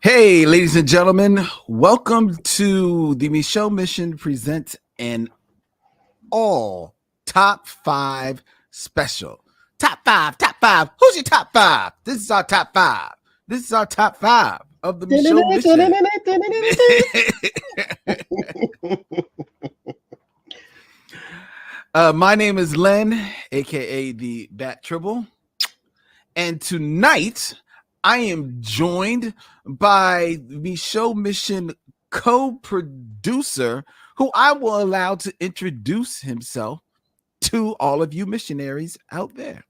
Hey, ladies and gentlemen, welcome to the Michelle Mission presents an all top five special. Top five, top five. Who's your top five? This is our top five. This is our top five of the Michelle Mission. My name is Len, aka the Bat Tribble, and tonight I am joined by the Show Mission co-producer, who I will allow to introduce himself to all of you missionaries out there.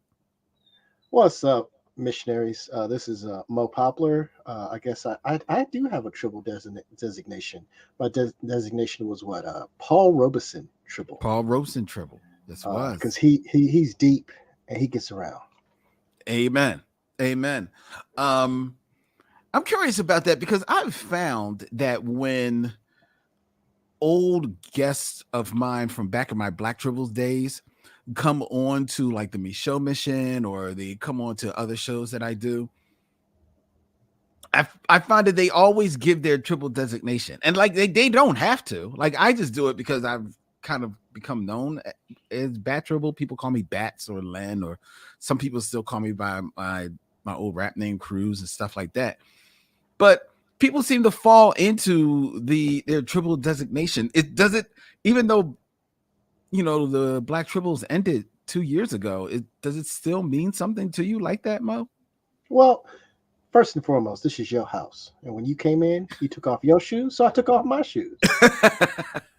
What's up, missionaries? This is Moe Poplar. I guess I do have a triple designation. My designation was what? Paul Robeson Tribble. Paul Robeson Tribble. This was because he's deep and he gets around. Amen. Amen. I'm curious about that because I've found that when old guests of mine from back in my Black Tribbles days come on to like the Michelle Mission, or they come on to other shows that I do, I find that they always give their triple designation, and like they don't have to. Like, I just do it because I've kind of become known as Bat Tribble. People call me Bats or Len, or some people still call me by my old rap name, Cruz, and stuff like that. But people seem to fall into their triple designation. It doesn't, even though, you know, the Black Tribbles ended 2 years ago, does it still mean something to you like that, Mo? Well, first and foremost, this is your house. And when you came in, you took off your shoes, so I took off my shoes.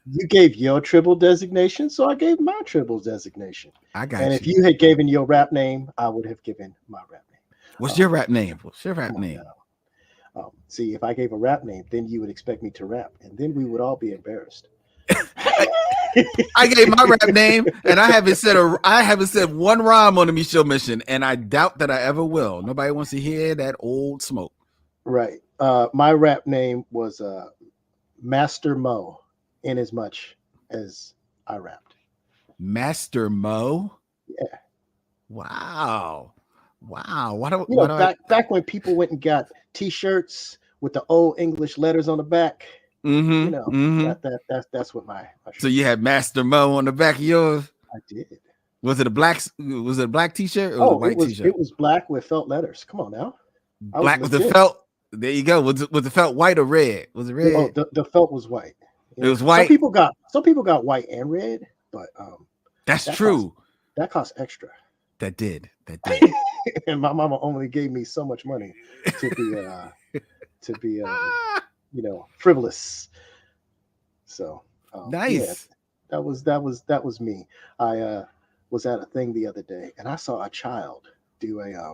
You gave your triple designation, so I gave my triple designation. I got and if you had given your rap name, I would have given my rap name. What's your rap name? What's your rap name? See, if I gave a rap name, then you would expect me to rap, and then we would all be embarrassed. I gave my rap name, and I haven't said one rhyme on the Michelle Mission, and I doubt that I ever will. Nobody wants to hear that old smoke. Right. My rap name was Master Mo, in as much as I rapped. Master Mo? Yeah. Wow. Back when people went and got T-shirts with the old English letters on the back. That's what my so you had Master Mo on the back of yours? I did. Was it a black T-shirt or a white T-shirt? It was black with felt letters. Come on now. Black with the felt. There you go. Was the felt white or red? Was it red? Oh, the felt was white. It was white. Some people got white and red, but that's true. That cost extra. That did. And my mama only gave me so much money to be frivolous. So nice. Yeah, that was me. I was at a thing the other day, and I saw a child do a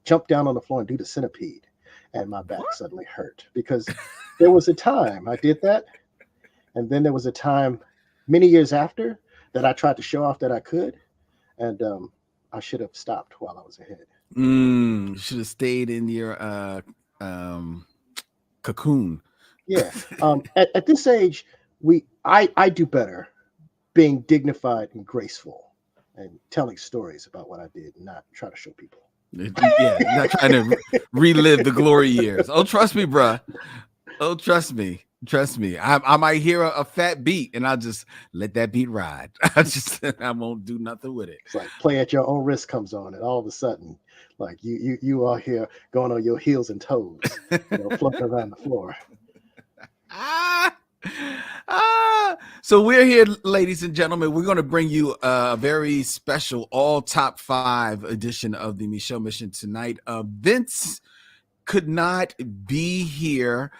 jump down on the floor and do the centipede, and my back suddenly hurt because there was a time I did that, and then there was a time many years after that I tried to show off that I could, and I should have stopped while I was ahead. You should have stayed in your cocoon. Yeah. At this age, I do better being dignified and graceful and telling stories about what I did, and not try to show people. Yeah, not trying to relive the glory years. Oh, trust me, bruh. Oh, trust me. I might hear a fat beat, and I'll just let that beat ride. I won't do nothing with it. It's like Play at Your Own Risk comes on, and all of a sudden, like you are here going on your heels and toes, floating around the floor. So we're here, ladies and gentlemen. We're going to bring you a very special all top 5 edition of the Michelle Mission tonight. Vince could not be here.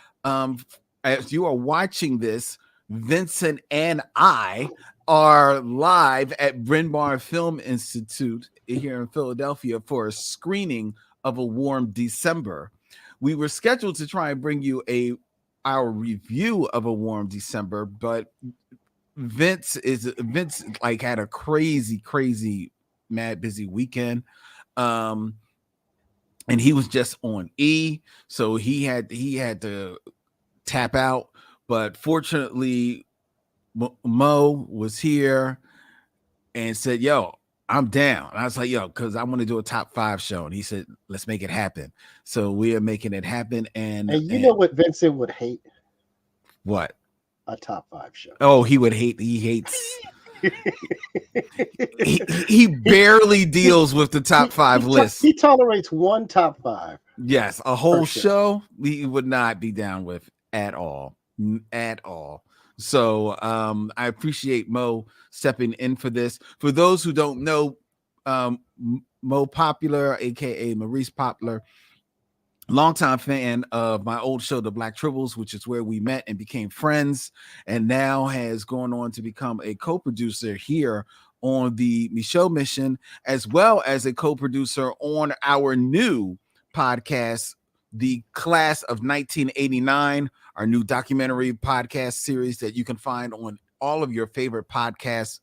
As you are watching this, Vincent and I are live at Bryn Mawr Film Institute here in Philadelphia for a screening of A Warm December. We were scheduled to try and bring you our review of A Warm December, but Vince like had a crazy mad busy weekend. And he was just on E, so he had to tap out, but fortunately Mo was here and said, yo, I'm down. I was like, yo, because I want to do a top 5 show. And he said, let's make it happen. So we are making it happen. And you know what Vincent would hate? What? A top 5 show. Oh, he hates. he barely deals with the top 5 list. He tolerates one top 5. Yes, a whole show he would not be down with at all. At all. So I appreciate Mo stepping in for this. For those who don't know, Moe Poplar, aka Maurice Poplar, longtime fan of my old show, The Black Tribbles, which is where we met and became friends, and now has gone on to become a co-producer here on the Michaud Mission, as well as a co-producer on our new podcast, The Class of 1989, our new documentary podcast series that you can find on all of your favorite podcast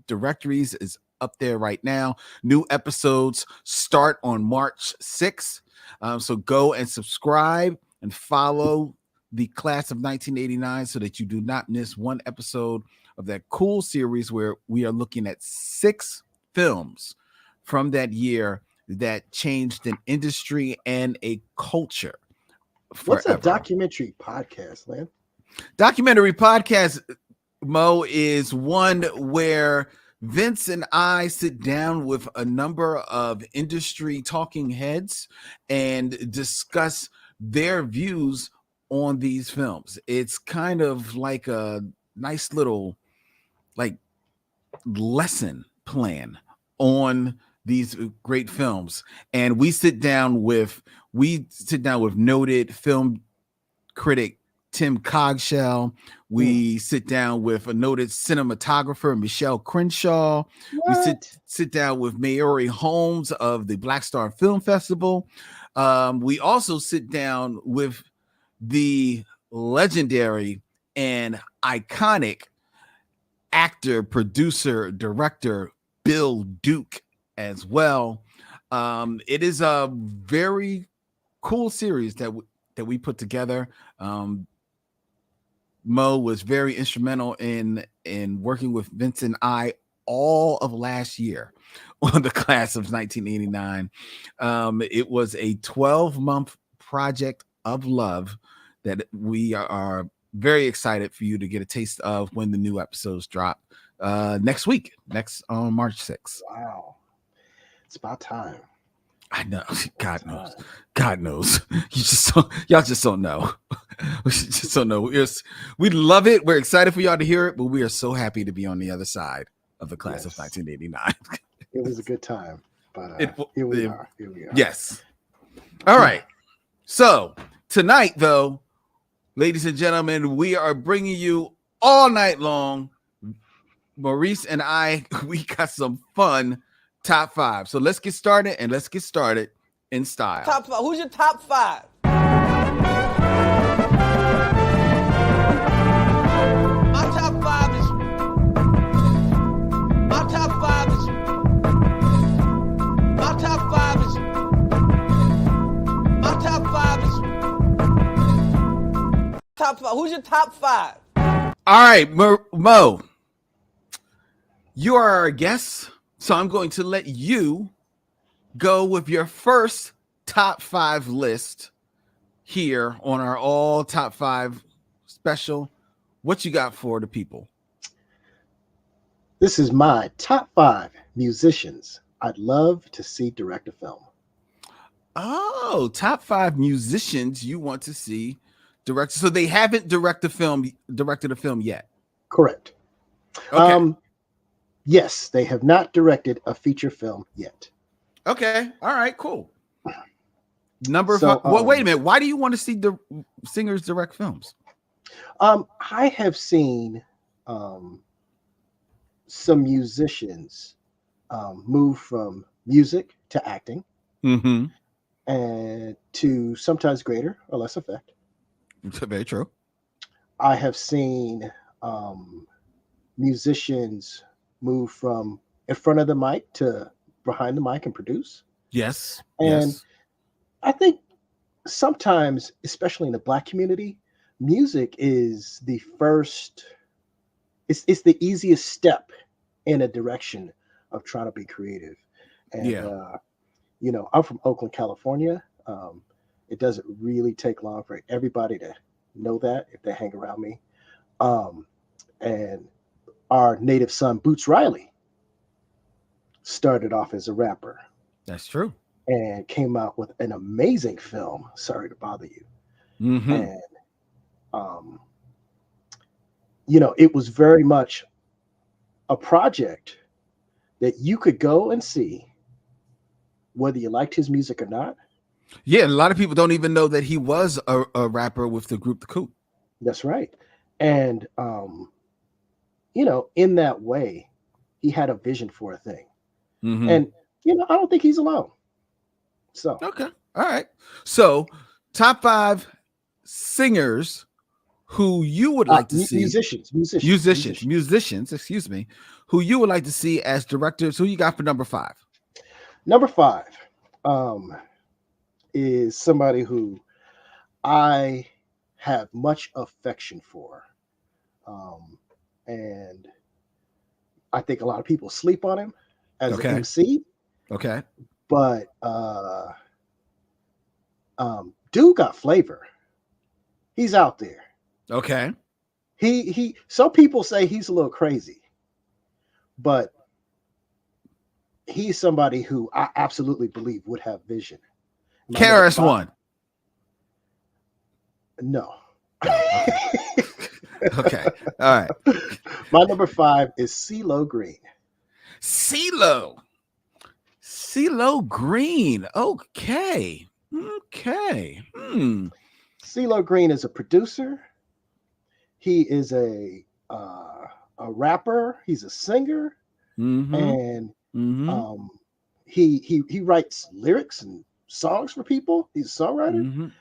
directories. Is up there right now. New episodes start on March 6th. So go and subscribe and follow The Class of 1989 so that you do not miss one episode of that cool series where we are looking at 6 films from that year that changed an industry and a culture forever. What's a documentary podcast, man? Documentary podcast, Mo, is one where Vince and I sit down with a number of industry talking heads and discuss their views on these films. It's kind of like a nice little lesson plan on these great films. And we sit down with noted film critic Tim Cogshell. We sit down with a noted cinematographer, Michelle Crenshaw. What? We sit down with Maori Holmes of the Black Star Film Festival. We also sit down with the legendary and iconic actor, producer, director, Bill Duke as well. It is a very cool series that we put together. Mo was very instrumental in working with Vince and I all of last year on The Class of 1989. It was a 12-month project of love that we are very excited for you to get a taste of when the new episodes drop next on March 6th. Wow. It's about time. I know. God knows. Y'all just don't know. We just don't know. We love it. We're excited for y'all to hear it, but we are so happy to be on the other side of The Class of 1989. It was a good time, but here we are. Yes. All right. So tonight, though, ladies and gentlemen, we are bringing you all night long. Maurice and I, we got some fun top 5. So let's get started, and let's get started in style. Top 5. Who's your top 5? My top 5 is. My top 5 is. My top 5 is. My top 5 is. Top 5. Who's your top 5? All right, Mo. You are our guest. So I'm going to let you go with your first top 5 list here on our all top 5 special. What you got for the people? This is my top 5 musicians I'd love to see direct a film. Oh, top 5 musicians you want to see direct. So they haven't directed a film yet. Correct. Okay. Yes, they have not directed a feature film yet. Okay. All right, cool. Number 5. Well, wait a minute. Why do you want to see the singers direct films? I have seen some musicians move from music to acting, and to sometimes greater or less effect. Very true. I have seen musicians move from in front of the mic to behind the mic and produce. Yes. And yes. I think sometimes, especially in the Black community, music is the first, it's the easiest step in a direction of trying to be creative. And Yeah. I'm from Oakland, California. It doesn't really take long for everybody to know that if they hang around me. And our native son, Boots Riley, started off as a rapper That's true. and came out with an amazing film, Sorry to Bother You. Mm-hmm. And, um, it was very much a project that you could go and see whether you liked his music or not. Yeah, a lot of people don't even know that he was a rapper with the group The Coop. That's right. And, in that way, he had a vision for a thing. Mm-hmm. And, I don't think he's alone. So, Okay. All right. So, top 5 singers who you would like to see. Musicians, excuse me, who you would like to see as directors. Who you got for number 5? Number 5 is somebody who I have much affection for. And I think a lot of people sleep on him as an MC. Okay. But dude got flavor. He's out there. Okay. He some people say he's a little crazy, but he's somebody who I absolutely believe would have vision. KRS-One. No. Okay. All right. My number 5 is CeeLo Green. CeeLo Green. Okay. CeeLo Green is a producer. He is a rapper. He's a singer, and he writes lyrics and songs for people. He's a songwriter,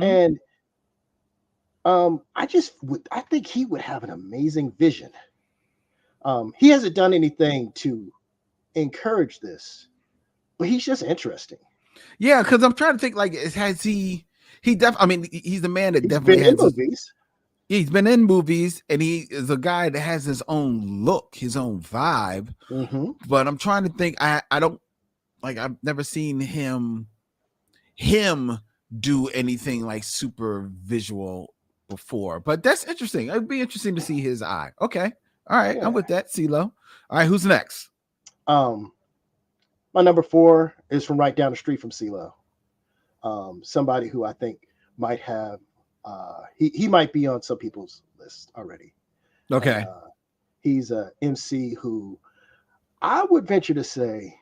and I think he would have an amazing vision. He hasn't done anything to encourage this, but he's just interesting. Yeah, because I'm trying to think. Like, has he? I mean, he's a man that He's definitely been in has. movies. He's been in movies, and he is a guy that has his own look, his own vibe. But I'm trying to think. I don't like. I've never seen him do anything like super visual before. But that's interesting. It'd be interesting to see his eye. Okay, all right, Yeah. I'm with that. CeeLo. All right, who's next? My number 4 is from right down the street from CeeLo. Somebody who I think might have. He might be on some people's list already. Okay. He's a MC who I would venture to say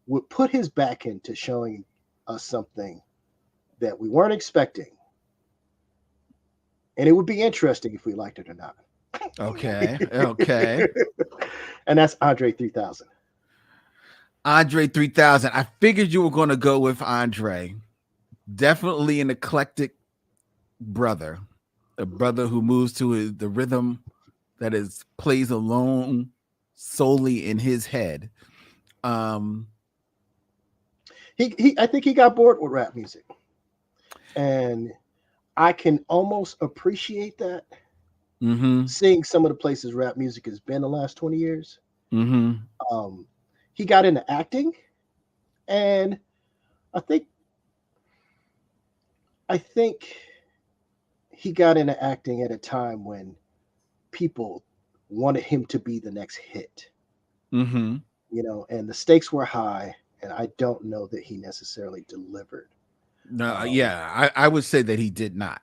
would put his back into showing us something that we weren't expecting. And it would be interesting if we liked it or not. Okay. And that's Andre 3000. Andre 3000. I figured you were going to go with Andre. Definitely an eclectic brother, a brother who moves to the rhythm that plays alone solely in his head. I think he got bored with rap music, and I can almost appreciate that. Seeing some of the places rap music has been the last 20 years. He got into acting, and I think he got into acting at a time when people wanted him to be the next hit. And the stakes were high, and I don't know that he necessarily delivered. No, I would say that he did not.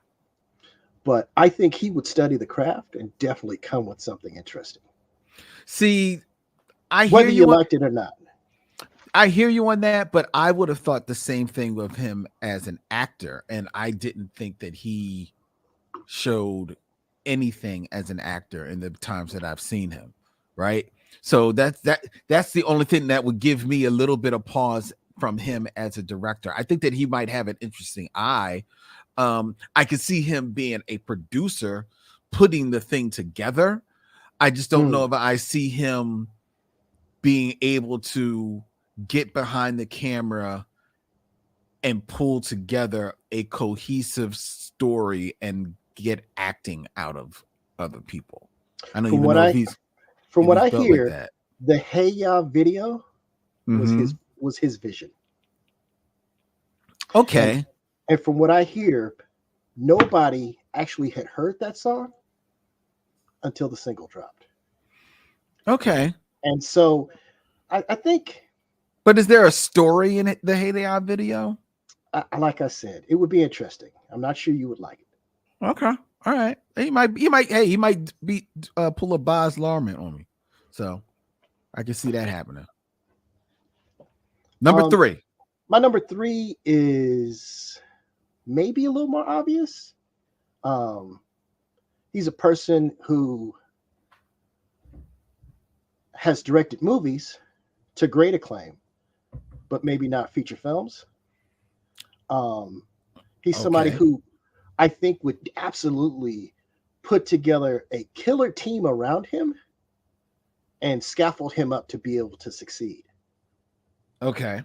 But I think he would study the craft and definitely come with something interesting. See, I hear whether you on, liked it or not. I hear you on that, but I would have thought the same thing with him as an actor, and I didn't think that he showed anything as an actor in the times that I've seen him. Right, so that's the only thing that would give me a little bit of pause from him as a director. I think that he might have an interesting eye. I could see him being a producer, putting the thing together. I just don't know if I see him being able to get behind the camera and pull together a cohesive story and get acting out of other people. I don't even know if he's from what I hear, The Hey Ya video Mm-hmm. was his vision. And Okay. and from what I hear, nobody actually had heard that song until the single dropped. Okay. And so I think, But is there a story in the Hey They Are video? like I said, it would be interesting. I'm not sure you would like it. Okay. All right. He might be pull a Boz Larman on me. So I can see that happening. Number Um, 3. my number 3 is maybe a little more obvious. Um, he's a person who has directed movies to great acclaim, but maybe not feature films. Um, he's somebody Okay. who I think would absolutely put together a killer team around him and scaffold him up to be able to succeed. Okay.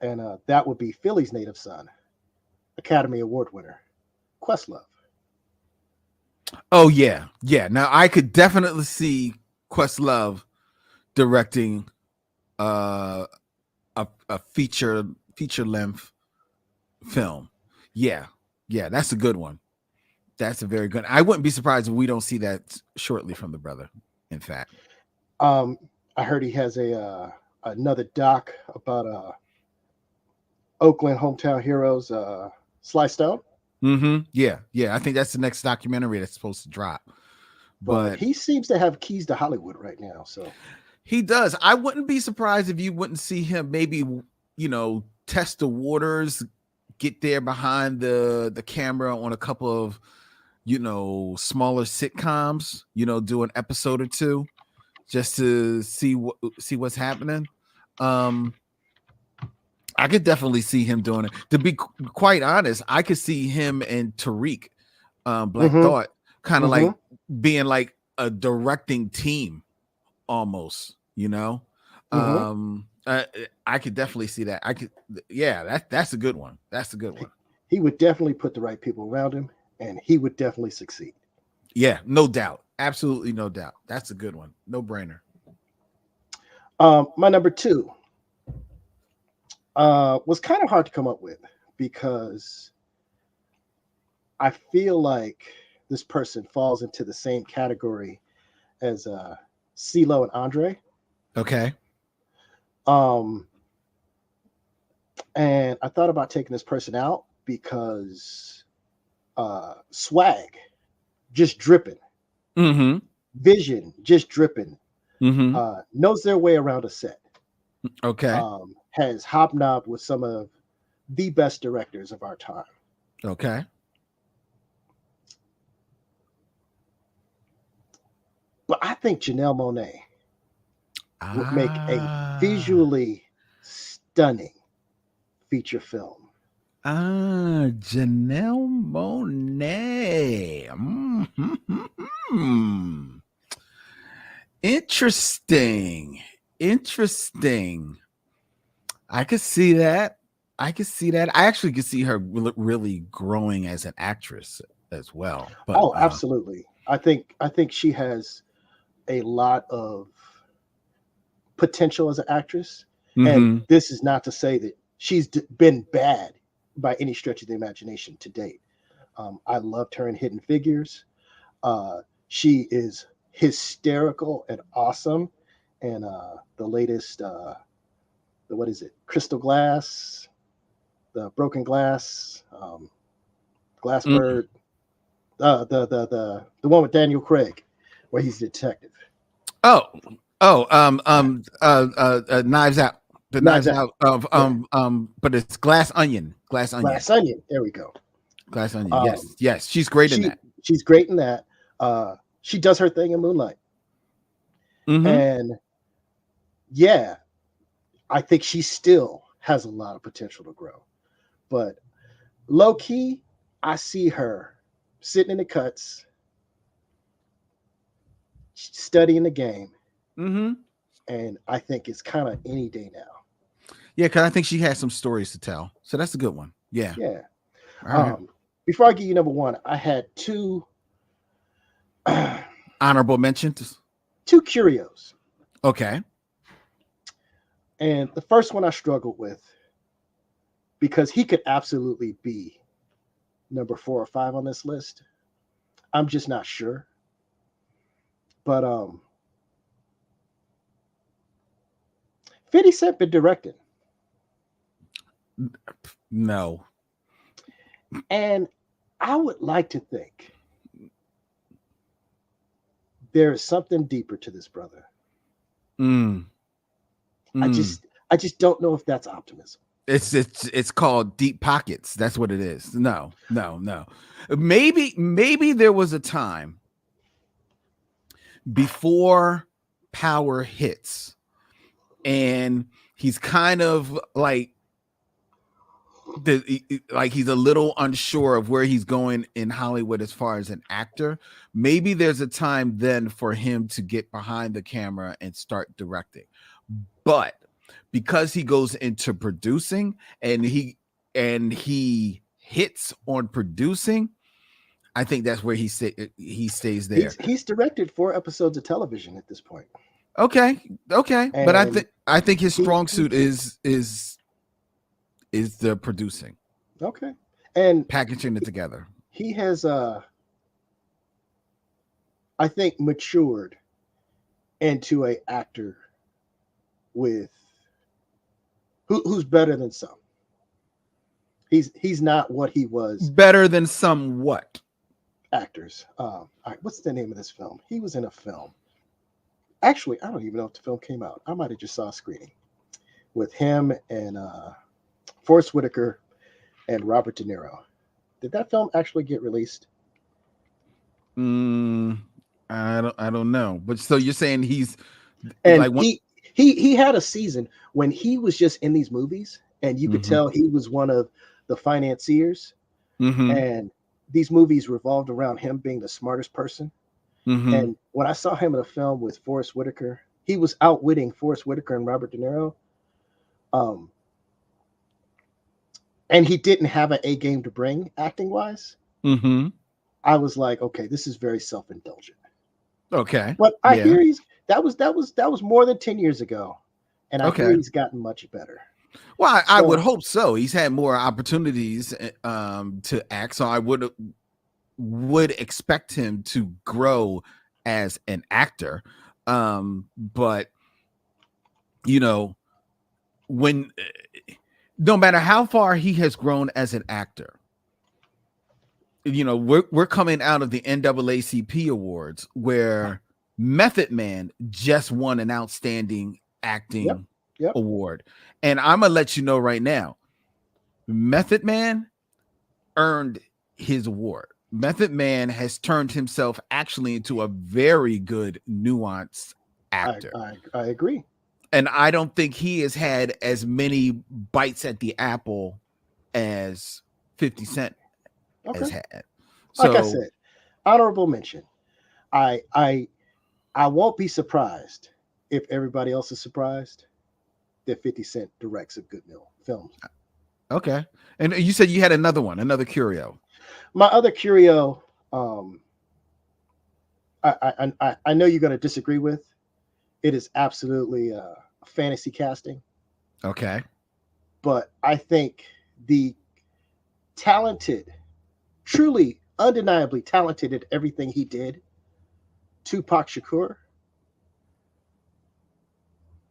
And that would be Philly's native son, Academy Award winner, Questlove. Oh yeah. Yeah. Now I could definitely see Questlove directing uh a feature length film. Yeah. Yeah, that's a good one. That's a very good. I wouldn't be surprised if we don't see that shortly from the brother. In fact. Um, I heard he has another doc about Oakland hometown heroes, Sly Stone. Mm-hmm. Yeah. Yeah. I think that's the next documentary that's supposed to drop. But But he seems to have keys to Hollywood right now. So he does. I wouldn't be surprised if you wouldn't see him maybe, test the waters, get there behind the camera on a couple of, smaller sitcoms, do an episode or two just to see what's happening. I could definitely see him doing it. To be quite honest, I could see him and Tariq, Black mm-hmm, Thought, kind of mm-hmm, like being like a directing team almost, mm-hmm. I could definitely see that. Yeah, that's a good one. That's a good one. He would definitely put the right people around him, and he would definitely succeed. Yeah, no doubt. Absolutely no doubt. That's a good one. No brainer. My number 2 was kind of hard to come up with because I feel like this person falls into the same category as CeeLo and Andre. Okay. Um, and I thought about taking this person out because swag just dripping, Mm-hmm. vision just dripping, Mm-hmm. knows their way around a set, Okay. has hobnobbed with some of the best directors of our time. Okay. But I think Janelle Monáe would make a Ah. visually stunning feature film. Janelle Monáe. Mm-hmm. Interesting. Interesting. I could see that. I actually could see her really growing as an actress as well. But Oh, absolutely. I think she has a lot of potential as an actress. And mm-hmm. this is not to say that she's been bad by any stretch of the imagination to date. I loved her in Hidden Figures. She is hysterical and awesome. And the latest, what is it? Crystal Glass, the Broken Glass, Glassbird, the one with Daniel Craig, where he's a detective. Knives Out. The Knives Out of but it's Glass Onion. Glass Onion. Glass Onion. There we go. Glass Onion. Yes. She's great in that. She's great in that. She does her thing in Moonlight. Mm-hmm. And yeah, I think she still has a lot of potential to grow. But low key, I see her sitting in the cuts, studying the game. Mm-hmm. And I think it's kind of any day now. Yeah, because I think she has some stories to tell. So that's a good one. Yeah. Yeah. All right. Before I give you number 1, I had 2 honorable mentions. 2 curios. Okay. And the first one I struggled with because he could absolutely be number 4 or 5 on this list. I'm just not sure. But 50 Cent been directing. No. And I would like to think there is something deeper to this brother. Mm. I just don't know if that's optimism. It's called deep pockets. That's what it is. No. Maybe there was a time before Power hits, and he's kind of like he's a little unsure of where he's going in Hollywood as far as an actor. Maybe there's a time then for him to get behind the camera and start directing. But because he goes into producing and he hits on producing, I think that's where he stays there. He's directed 4 episodes of television at this point. Okay. And But I think his strong suit is the producing. Okay. And Packaging it together. He has I think matured into a actor with who's better than some. He's not what he was. Better than some what? Actors. All right, what's the name of this film? He was in a film. Actually, I don't even know if the film came out. I might have just saw a screening with him and Forrest Whitaker and Robert De Niro. Did that film actually get released? I don't know. But so you're saying he's and like he had a season when he was just in these movies, and you could tell he was one of the financiers, and these movies revolved around him being the smartest person. And when I saw him in a film with Forrest Whitaker, he was outwitting Forrest Whitaker and Robert De Niro. And he didn't have an A game to bring acting wise. I was like, okay, this is very self-indulgent. Okay. But I hear that was more than 10 years ago. And I hear he's gotten much better. Well, I would hope so. He's had more opportunities to act. So I would expect him to grow as an actor. But when no matter how far he has grown as an actor, we're coming out of the NAACP awards where Method Man just won an outstanding acting award. And I'm going to let you know right now, Method Man earned his award. Method Man has turned himself actually into a very good nuanced actor. I agree. And I don't think he has had as many bites at the apple as 50 Cent has had. So, like I said, honorable mention. I won't be surprised if everybody else is surprised that 50 Cent directs a good film. Okay. And you said you had another curio. My other curio, I know you're going to disagree with. It is absolutely fantasy casting. Okay. But I think the talented, truly, undeniably talented at everything he did, Tupac Shakur,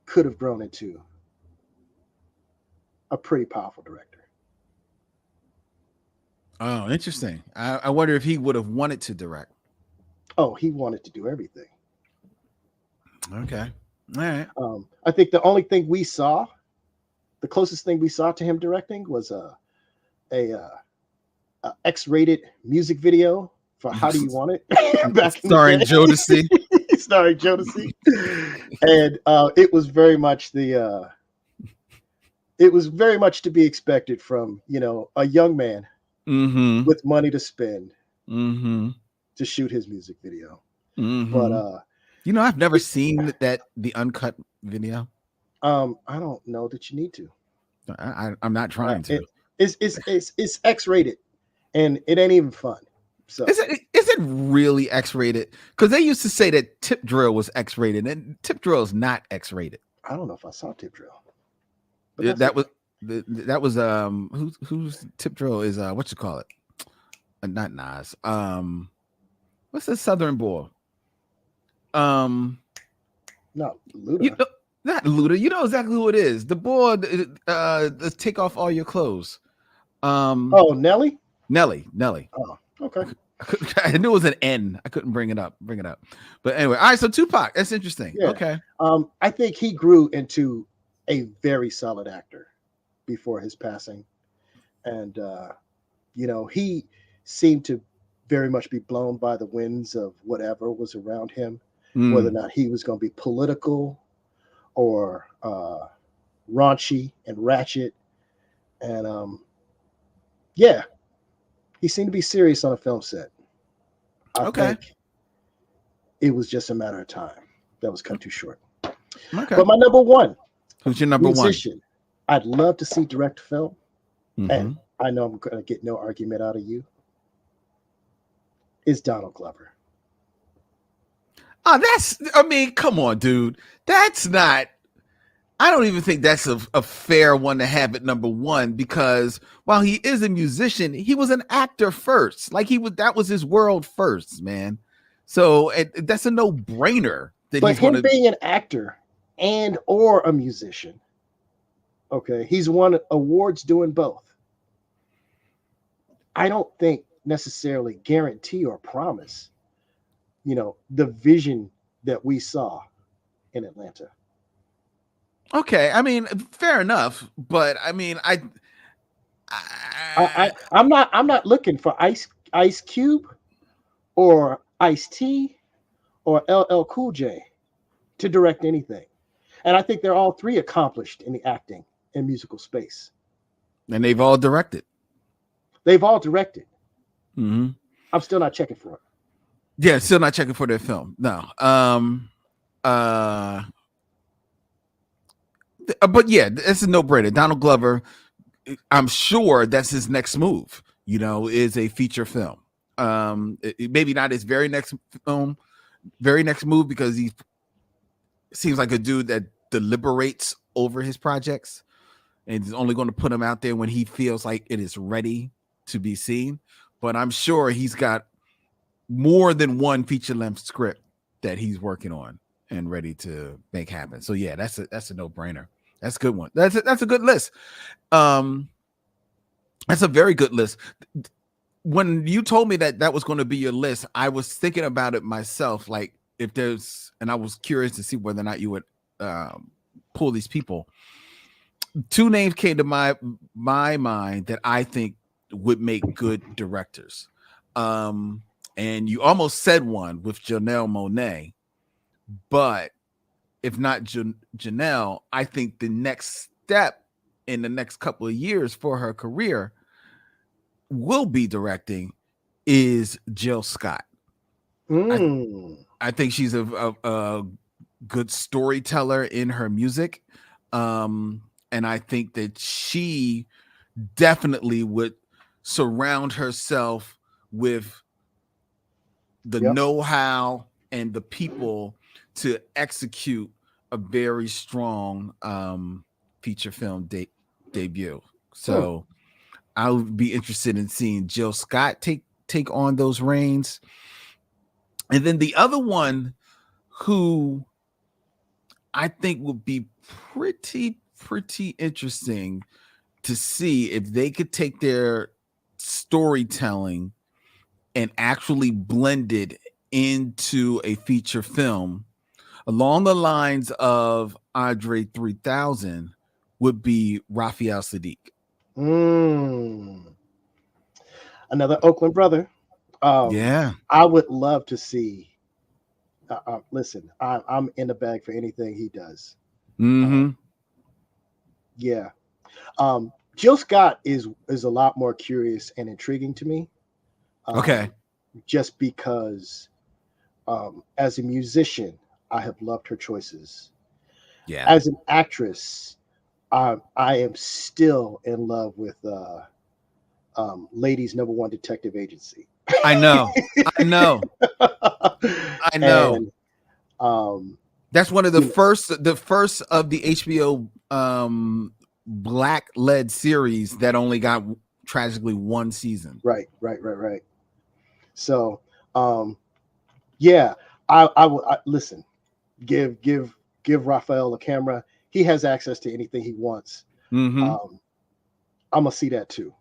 could have grown into a pretty powerful director. Oh, interesting. I wonder if he would have wanted to direct. Oh, he wanted to do everything. Okay. All right. I think the only thing we saw, the closest thing we saw to him directing was a X-rated music video for "How Do You Want It," back starring Jodeci. Starring Jodeci, and it was very much it was very much to be expected from a young man with money to spend to shoot his music video. But I've never seen the uncut video. I don't know that you need to. I'm not trying to. It's X-rated, and it ain't even fun. So is it really X-rated? Because they used to say that Tip Drill was X-rated, and Tip Drill is not X-rated. I don't know if I saw Tip Drill. But that's that it. was that was who's tip drill is what you call it? Not Nas. What's the Southern boy? No, You Luda. know, not Luda. You know exactly who it is. The boy. Let's take off all your clothes. Oh, Nelly. Nelly. Oh, okay. I knew it was an N. I couldn't bring it up. But anyway, all right. So Tupac. That's interesting. Yeah. Okay. I think he grew into a very solid actor before his passing, and he seemed to very much be blown by the winds of whatever was around him, whether or Mm. not he was going to be political or raunchy and ratchet. And yeah, he seemed to be serious on a film set. I Okay. think it was just a matter of time that was cut too short. Okay. But my number one Who's your number musician, I'd love to see direct film, one? and I know I'm going to get no argument out of you, is Donald Glover. Oh, I mean, come on, dude. That's not, I don't even think that's a fair one to have at number one, because while he is a musician, he was an actor first. Like that was his world first, man. So that's a no-brainer that But he's him going to. being an actor and or a musician, okay, he's won awards doing both. I don't think necessarily guarantee or promise, the vision that we saw in Atlanta. Okay, I mean, fair enough, but I mean, I'm not looking for Ice Cube or Ice T or LL Cool J to direct anything, and I think they're all three accomplished in the acting and musical space. and they've all directed. They've all directed. Mm-hmm. I'm still not checking for it. Yeah, still not checking for their film. No. But yeah, it's a no-brainer. Donald Glover, I'm sure that's his next move, is a feature film. Maybe not his very next move, because he seems like a dude that deliberates over his projects and is only going to put them out there when he feels like it is ready to be seen. But I'm sure he's got more than one feature-length script that he's working on and ready to make happen. So yeah, that's a no-brainer. That's a good one. That's a good list. That's a very good list. When you told me that was going to be your list, I was thinking about it myself. Like and I was curious to see whether or not you would pull these people. Two names came to my mind that I think would make good directors. And you almost said one with Janelle Monáe, but if not Janelle, I think the next step in the next couple of years for her career will be directing is Jill Scott. I think she's a good storyteller in her music. And I think that she definitely would surround herself with the know-how and the people to execute a very strong feature film debut. So I would be interested in seeing Jill Scott take on those reins. And then the other one who I think would be pretty interesting to see if they could take their storytelling and actually blend it into a feature film along the lines of Andre 3000 would be Raphael Sadiq. Another Oakland brother. Yeah. I would love to see. Listen, I'm in the bag for anything he does. Mm-hmm. Yeah. Jill Scott is a lot more curious and intriguing to me. Okay. Just because as a musician, I have loved her choices. Yeah. As an actress, I am still in love with Ladies Number One Detective Agency. I know. And, that's one of the first of the HBO black-led series that only got tragically one season. Right. So, yeah, I will listen. Give Raphael a camera. He has access to anything he wants. Mm-hmm. I'm gonna see that too.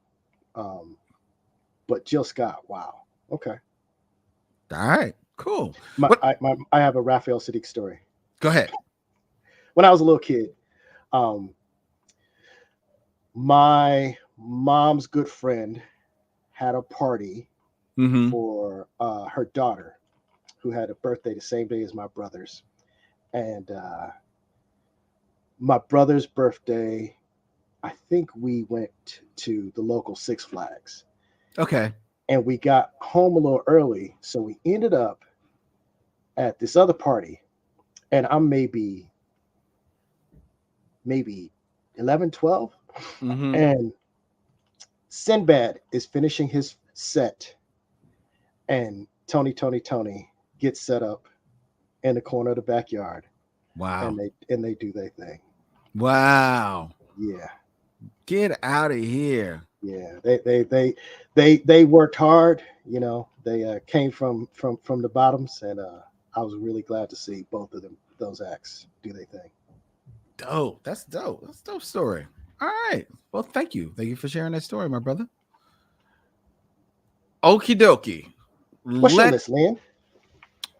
But Jill Scott, wow. Okay. All right, cool. I have a Raphael Sadiq story. Go ahead. When I was a little kid, my mom's good friend had a party for her daughter, who had a birthday the same day as my brother's. And my brother's birthday, I think we went to the local Six Flags. Okay. And we got home a little early. So we ended up at this other party. And I'm maybe 11, 12. And Sinbad is finishing his set. And Tony gets set up in the corner of the backyard. Wow. And they do their thing. Wow. Yeah. Get out of here. Yeah. They worked hard, you know. They came from the bottoms, and I was really glad to see both of those acts do their thing. Dope. That's dope. That's a dope story. All right. Well, thank you. Thank you for sharing that story, my brother. Okie dokie. What's your list, Lynn?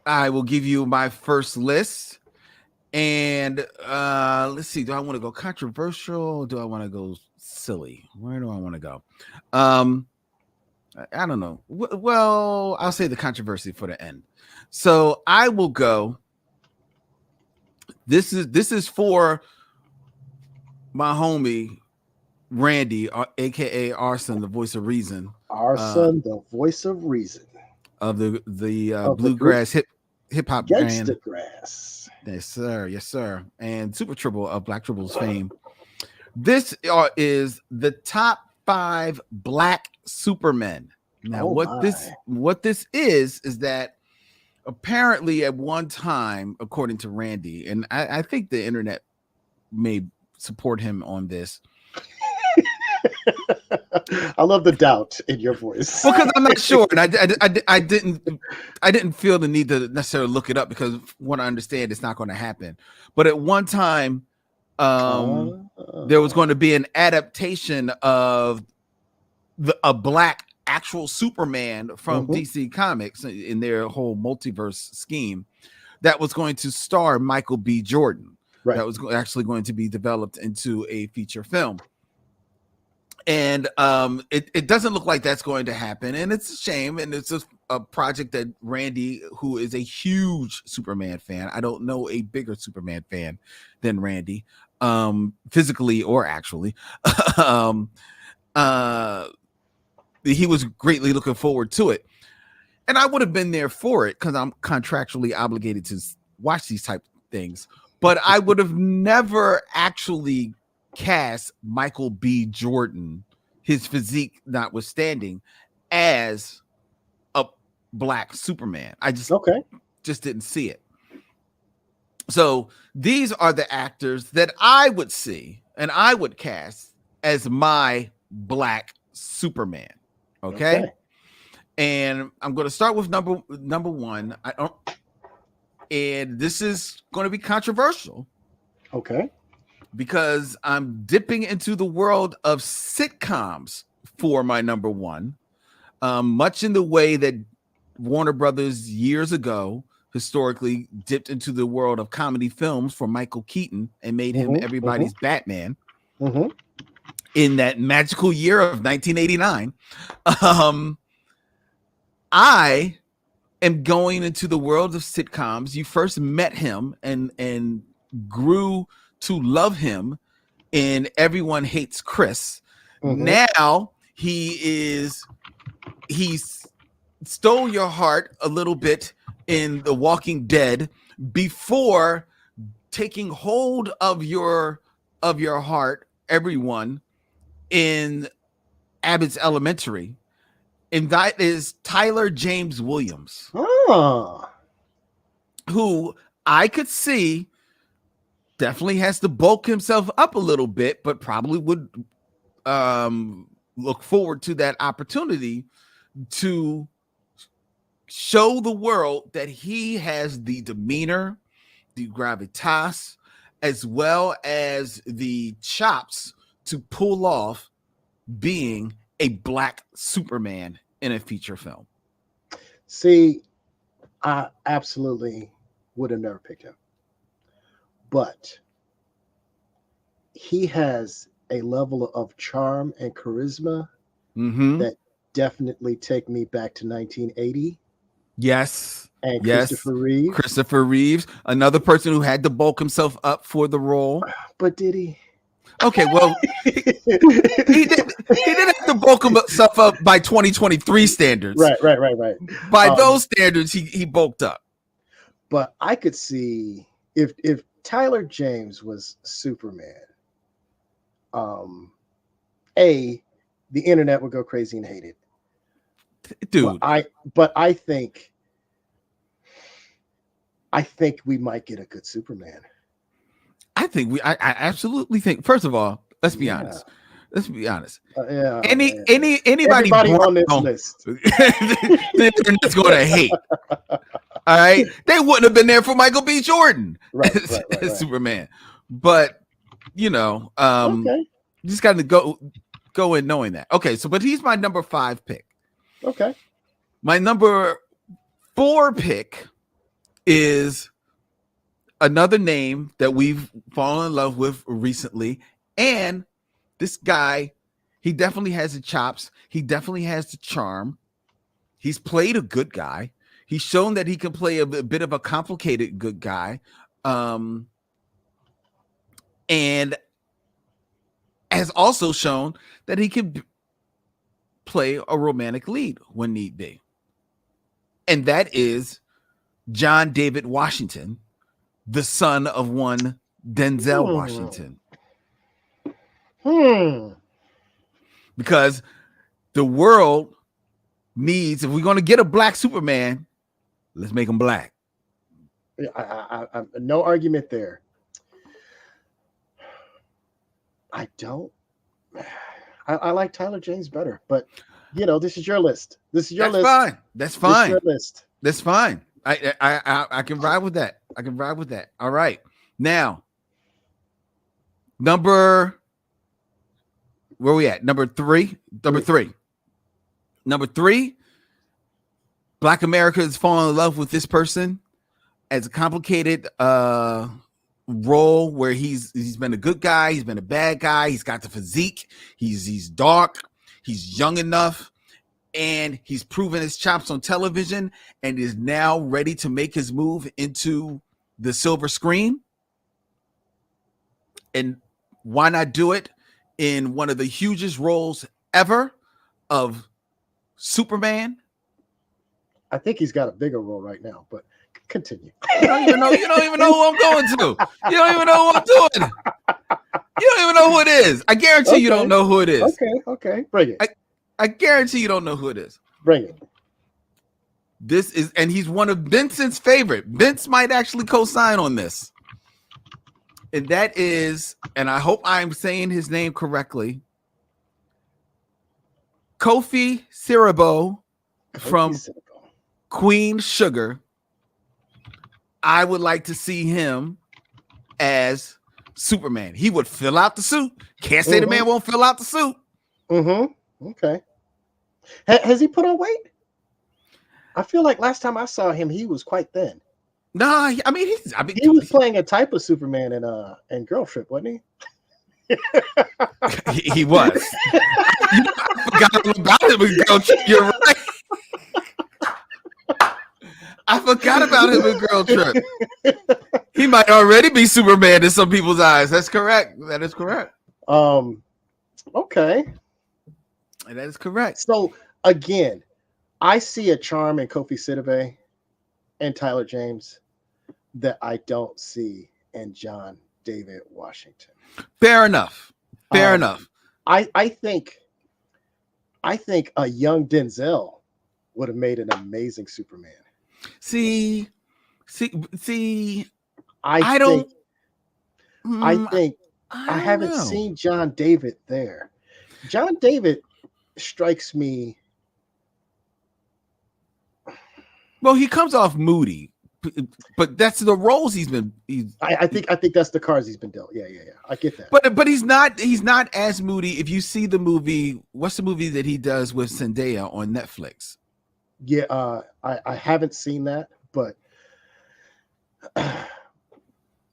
I will give you my first list. And let's see. Do I want to go controversial? Or do I want to go silly? Where do I want to go? I don't know. Well, I'll say the controversy for the end. So I will go. This is for my homie Randy, aka Arson, the voice of reason. Arson, the voice of reason of the bluegrass hip hop band. Grass. Yes, sir. And Super Triple of Black Triple's fame. This is the top 5 black supermen. Now, what this is that apparently at one time, according to Randy, and I think the internet may support him on this. I love the doubt in your voice because I'm not sure, and I didn't feel the need to necessarily look it up because what I understand it's not going to happen. But at one time, there was going to be an adaptation of a black actual Superman from DC Comics in their whole multiverse scheme that was going to star Michael B. Jordan. Right. That was actually going to be developed into a feature film. And it doesn't look like that's going to happen. And it's a shame. And it's a project that Randy, who is a huge Superman fan, I don't know a bigger Superman fan than Randy, physically or actually. He was greatly looking forward to it. And I would have been there for it because I'm contractually obligated to watch these type of things. But I would have never actually cast Michael B. Jordan, his physique notwithstanding, as a black Superman. I just didn't see it. So these are the actors that I would see and I would cast as my black Superman. Okay. And I'm going to start with number one. And this is going to be controversial. Okay. Because I'm dipping into the world of sitcoms for my number one, much in the way that Warner Brothers years ago historically dipped into the world of comedy films for Michael Keaton and made him everybody's Batman in that magical year of 1989. I am going into the world of sitcoms. You first met him and grew to love him in Everyone Hates Chris. Now he's stole your heart a little bit in The Walking Dead before taking hold of your heart, everyone, in Abbott's Elementary. And that is Tyler James Williams, who I could see definitely has to bulk himself up a little bit, but probably would look forward to that opportunity to show the world that he has the demeanor, the gravitas, as well as the chops to pull off being a black Superman in a feature film. See, I absolutely would have never picked him. But he has a level of charm and charisma that definitely take me back to 1980. Yes. And Yes. Christopher Reeve. Christopher Reeves, another person who had to bulk himself up for the role. But did he? Okay, well, he didn't have to bulk himself up by 2023 standards. Right. By those standards, he bulked up. But I could see if Tyler James was Superman, the internet would go crazy and hate it. Dude. But I think we might get a good Superman. I absolutely think. First of all, let's be honest. Let's be honest. Anybody on this list, the internet's going to hate. All right, they wouldn't have been there for Michael B. Jordan as Superman. But you know, you just got to go in knowing that. Okay, so but he's my number 5 pick. Okay, my number 4 pick is another name that we've fallen in love with recently, and this guy, he definitely has the chops. He definitely has the charm. He's played a good guy. He's shown that he can play a bit of a complicated good guy, and has also shown that he can play a romantic lead when need be. And that is John David Washington, the son of one Denzel Washington. Because the world needs, if we're going to get a black Superman, let's make him black. I no argument there. I like Tyler James better, but you know, this is your list. This is your list. Fine. That's fine. This is your list. That's fine. I can ride with that. I can ride with that. All right. Now, where we at? Number three. Black America has fallen in love with this person as a complicated role where he's been a good guy, he's been a bad guy, he's got the physique, he's dark, he's young enough, and he's proven his chops on television and is now ready to make his move into the silver screen. And why not do it in one of the hugest roles ever of Superman? I think he's got a bigger role right now, but continue. You don't even know who I'm going to. You don't even know who I'm doing. You don't even know who it is. I guarantee you don't know who it is. Okay. Bring it. I guarantee you don't know who it is. Bring it. This is, and he's one of Vincent's favorite. Vince might actually co-sign on this. And that is, and I hope I'm saying his name correctly, Kofi Siriboe from Queen Sugar. I would like to see him as Superman. He would fill out the suit. Can't say the man won't fill out the suit. Okay. Has he put on weight? I feel like last time I saw him, he was quite thin. No, I mean he was playing a type of Superman in Girl Trip, wasn't he? He was. I forgot about him in Girl Trip. You're right. I forgot about him in Girl Trip. He might already be Superman in some people's eyes. That's correct. That is correct. Okay. That is correct. So again, I see a charm in Kofi Siriboe and Tyler James that I don't see in John David Washington. Fair enough. I think a young Denzel would have made an amazing Superman. See. I Mm, think I I don't haven't know. seen John David there. John David strikes me. Well, he comes off moody, but that's the roles he's been. I think that's the cards he's been dealt. Yeah, yeah, yeah. I get that. But he's not as moody. If you see the movie, what's the movie that he does with Zendaya on Netflix? Yeah, I haven't seen that, but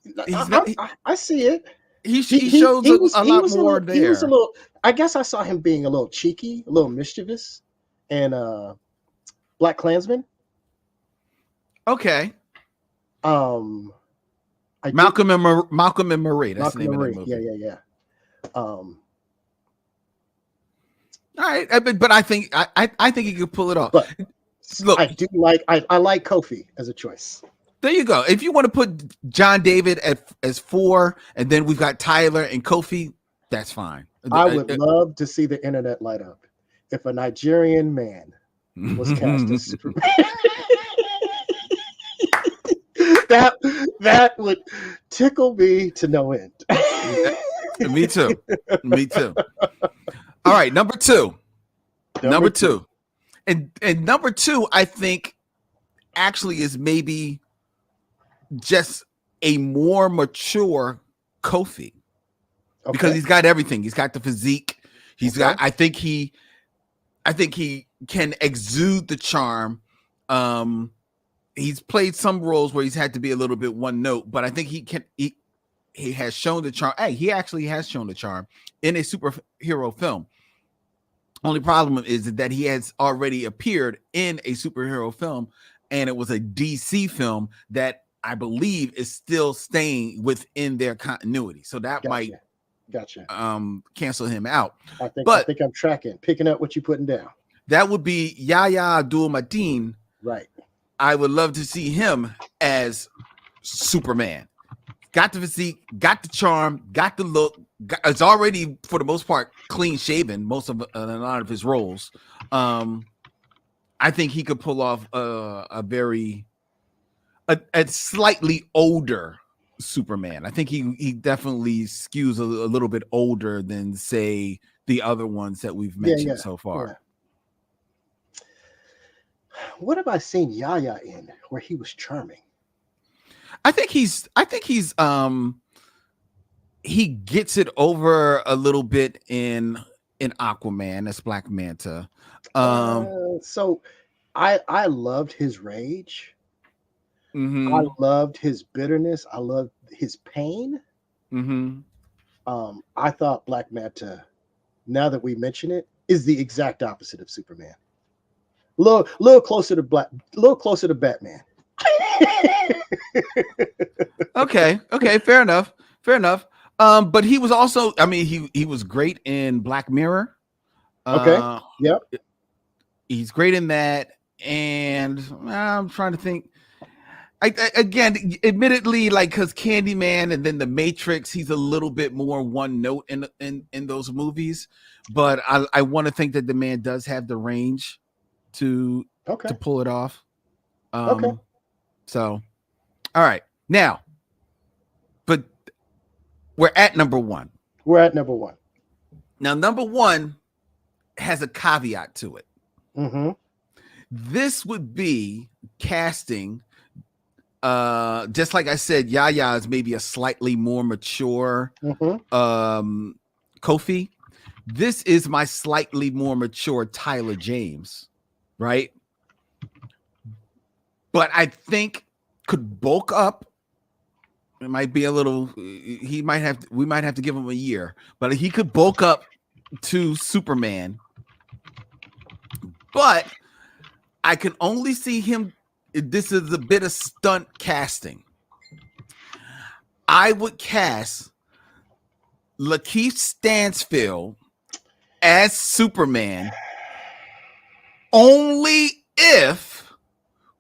He's not. I see it. He shows a He lot was a more little he was a there. little. I guess I saw him being a little cheeky, a little mischievous, and Black Klansman. Okay, Um, I did Malcolm and Marie. That's the Malcolm name of that Marie. Yeah, movie. yeah, yeah. Um, All right, but I think he could pull it off. but Look, I like Kofi as a choice. there you go. If you want to put John David as 4, and then we've got Tyler and Kofi, that's fine. I would love to see the internet light up if a Nigerian man was cast as Superman. that would tickle me to no end. Me too. Me too. All right, number 2. Number 2. And number 2, I think actually is maybe just a more mature Kofi. Because he's got everything. He's got the physique. He's got I think he can exude the charm. He's played some roles where he's had to be a little bit one note, but I think he has shown the charm. Hey, he actually has shown the charm in a superhero film. Only problem is that he has already appeared in a superhero film, and it was a DC film that I believe is still staying within their continuity. So that might cancel him out. I think I'm picking up what you're putting down. That would be Yahya Abdul-Mateen. Right. I would love to see him as Superman. Got the physique, got the charm, got the look. It's already, for the most part, clean shaven. A lot of his roles. I think he could pull off a slightly older Superman. I think he definitely skews a little bit older than, say, the other ones that we've mentioned so far. Yeah. What have I seen Yaya in where he was charming? I think he gets it over a little bit in Aquaman as Black Manta. So I loved his rage. Mm-hmm. I loved his bitterness. I loved his pain. Mm-hmm. I thought Black Manta, now that we mention it, is the exact opposite of Superman. Little closer to Batman. Okay, fair enough. But he was also, he was great in Black Mirror. Okay. Yep. He's great in that, and I'm trying to think. Again, admittedly, like, because Candyman and then The Matrix, he's a little bit more one note in those movies. But I want to think that the man does have the range to pull it off. So, all right, now, but we're at number 1. Now, number 1 has a caveat to it. Mm-hmm. This would be casting, just like I said, Yahya is maybe a slightly more mature Kofi. This is my slightly more mature Tyler James, right? But I think could bulk up. It might be a little. We might have to give him a year, but he could bulk up to Superman. But I can only see him. This is a bit of stunt casting. I would cast Lakeith Stansfield as Superman only if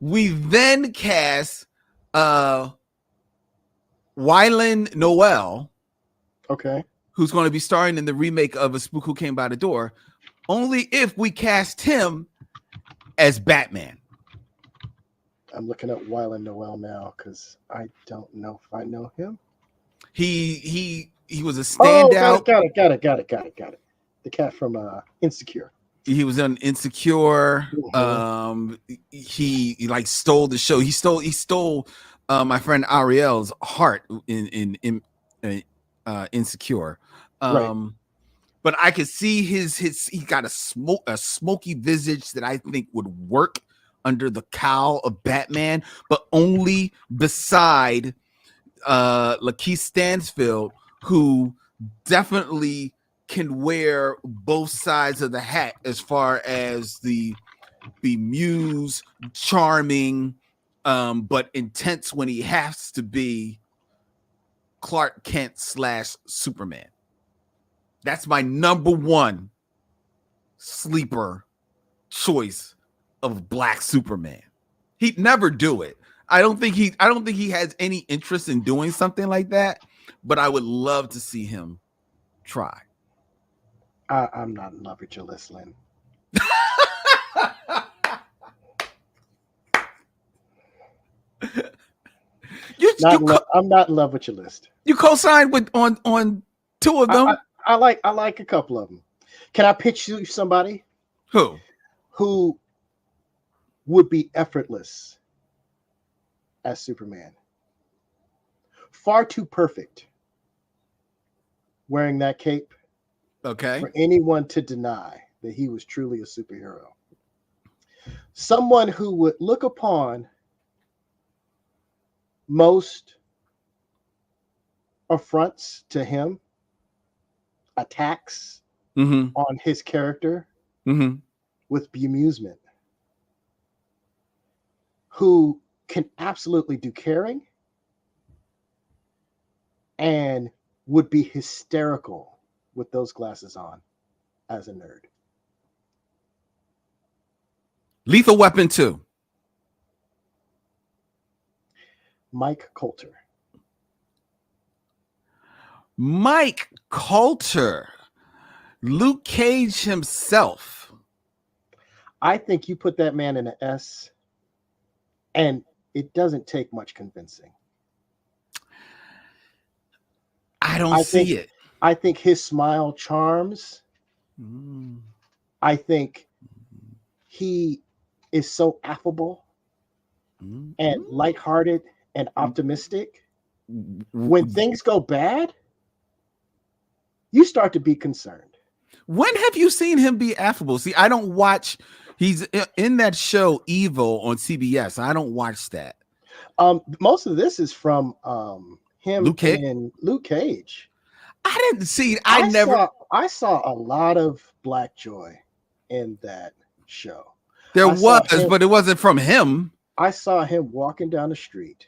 we then cast Wylan Noel, who's going to be starring in the remake of A Spook Who Came by the Door, only if we cast him as Batman. I'm looking at Wylan Noel now because I don't know if I know him. He was a Oh, got standout. it. The cat from Insecure. He was on Insecure. Mhm. He like stole the show. He stole my friend Ariel's heart in Insecure. Right. But I could see his he got a smoky visage that I think would work under the cowl of Batman, but only beside Lakeith Stansfield, who definitely can wear both sides of the hat as far as the bemused, charming, but intense when he has to be Clark Kent / Superman. That's my number one sleeper choice of Black Superman. He'd never do it. I don't think he has any interest in doing something like that, but I would love to see him try. I'm not in love with your list, Lynn. I'm not in love with your list. You co-signed with on two of them. I like a couple of them. Can I pitch you somebody who would be effortless as Superman? Far too perfect wearing that cape. Okay. For anyone to deny that he was truly a superhero. Someone who would look upon most affronts to him, attacks on his character with bemusement, who can absolutely do caring and would be hysterical with those glasses on as a nerd. Lethal Weapon 2. Mike Coulter. Mike Coulter. Luke Cage himself. I think you put that man in an S, and it doesn't take much convincing. I don't see it. I think his smile charms. I think he is so affable and lighthearted and optimistic. When things go bad, you start to be concerned. When have you seen him be affable? See, I don't watch. He's in that show Evil on CBS. I don't watch that. Most of this is from him Luke Cage? and Luke Cage. I didn't see. I saw a lot of black joy in that show. There was, but it wasn't from him. I saw him walking down the street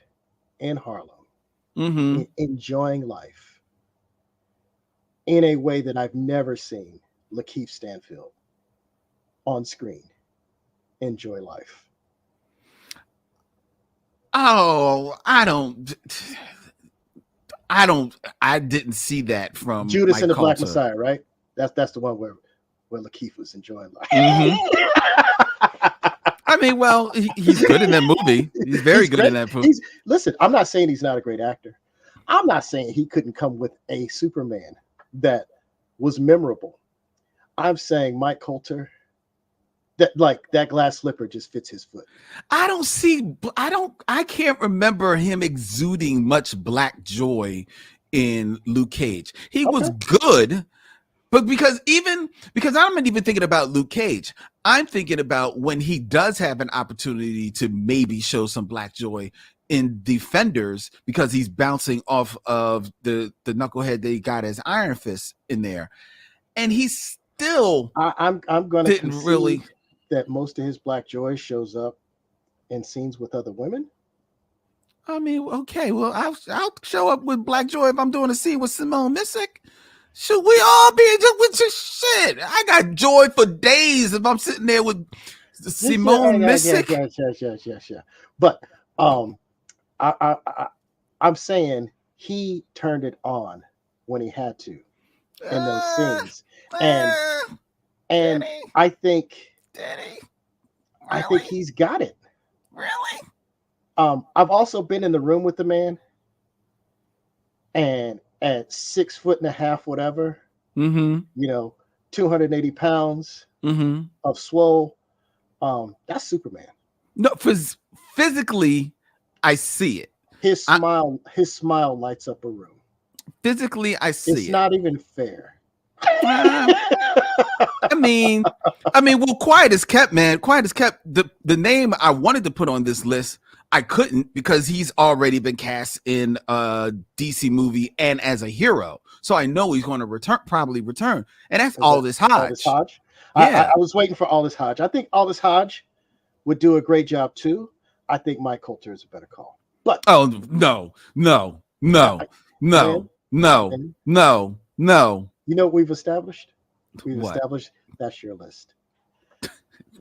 in Harlem, enjoying life in a way that I've never seen Lakeith Stanfield on screen enjoy life. Oh, I didn't see that from Judas Mike and the Coulter. Black Messiah, right? That's the one where Lakeith was enjoying life. I mean, well, he's good in that movie. He's very good in that movie. Listen, I'm not saying he's not a great actor. I'm not saying he couldn't come with a Superman that was memorable. I'm saying Mike Coulter, that glass slipper just fits his foot. I can't remember him exuding much black joy in Luke Cage. He was good, but because I'm not even thinking about Luke Cage. I'm thinking about when he does have an opportunity to maybe show some black joy in Defenders, because he's bouncing off of the knucklehead that he got as Iron Fist in there, and he still I'm going to didn't really. That most of his black joy shows up in scenes with other women. I mean, okay, well, I'll show up with black joy if I'm doing a scene with Simone Missick. Should we all be with your shit? I got joy for days if I'm sitting there with Simone Missick. Yeah. But I'm saying he turned it on when he had to in those scenes, and I think he's got it. Really? I've also been in the room with the man, and at 6'1.5", whatever, Mm-hmm. 280 pounds Mm-hmm. of swole, that's Superman. No, physically, I see it. His I, smile lights up a room. physically, I It's see it. not even fair. Uh, I mean, well, quiet as kept, man. Quiet as kept. The name I wanted to put on this list, I couldn't because he's already been cast in a DC movie and as a hero. So I know he's going to probably return. And that's Is that Aldous Aldous Hodge. Hodge? Yeah. I was waiting for Aldous Hodge. I think Aldous Hodge would do a great job too. I think Mike Coulter is a better call. But Oh no, no, no, no, no, and no, no. you know what we've established? We've What? established that's your list.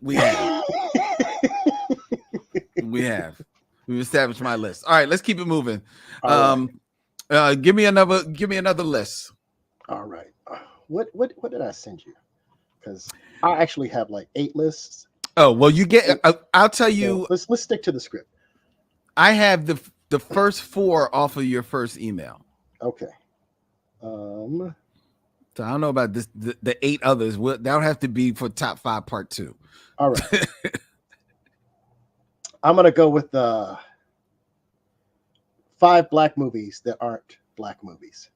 We have. We have. We've established my list. All right, let's keep it moving. All right. Give me another list. All right. What did I send you? Because I actually have like 8 lists. Oh, well, you get I'll tell you, So let's stick to the script. I have the first 4 off of your first email. Okay. So I don't know about this the 8 others. That'll have to be for top 5 part 2. All right. I'm gonna go with 5 black movies that aren't black movies.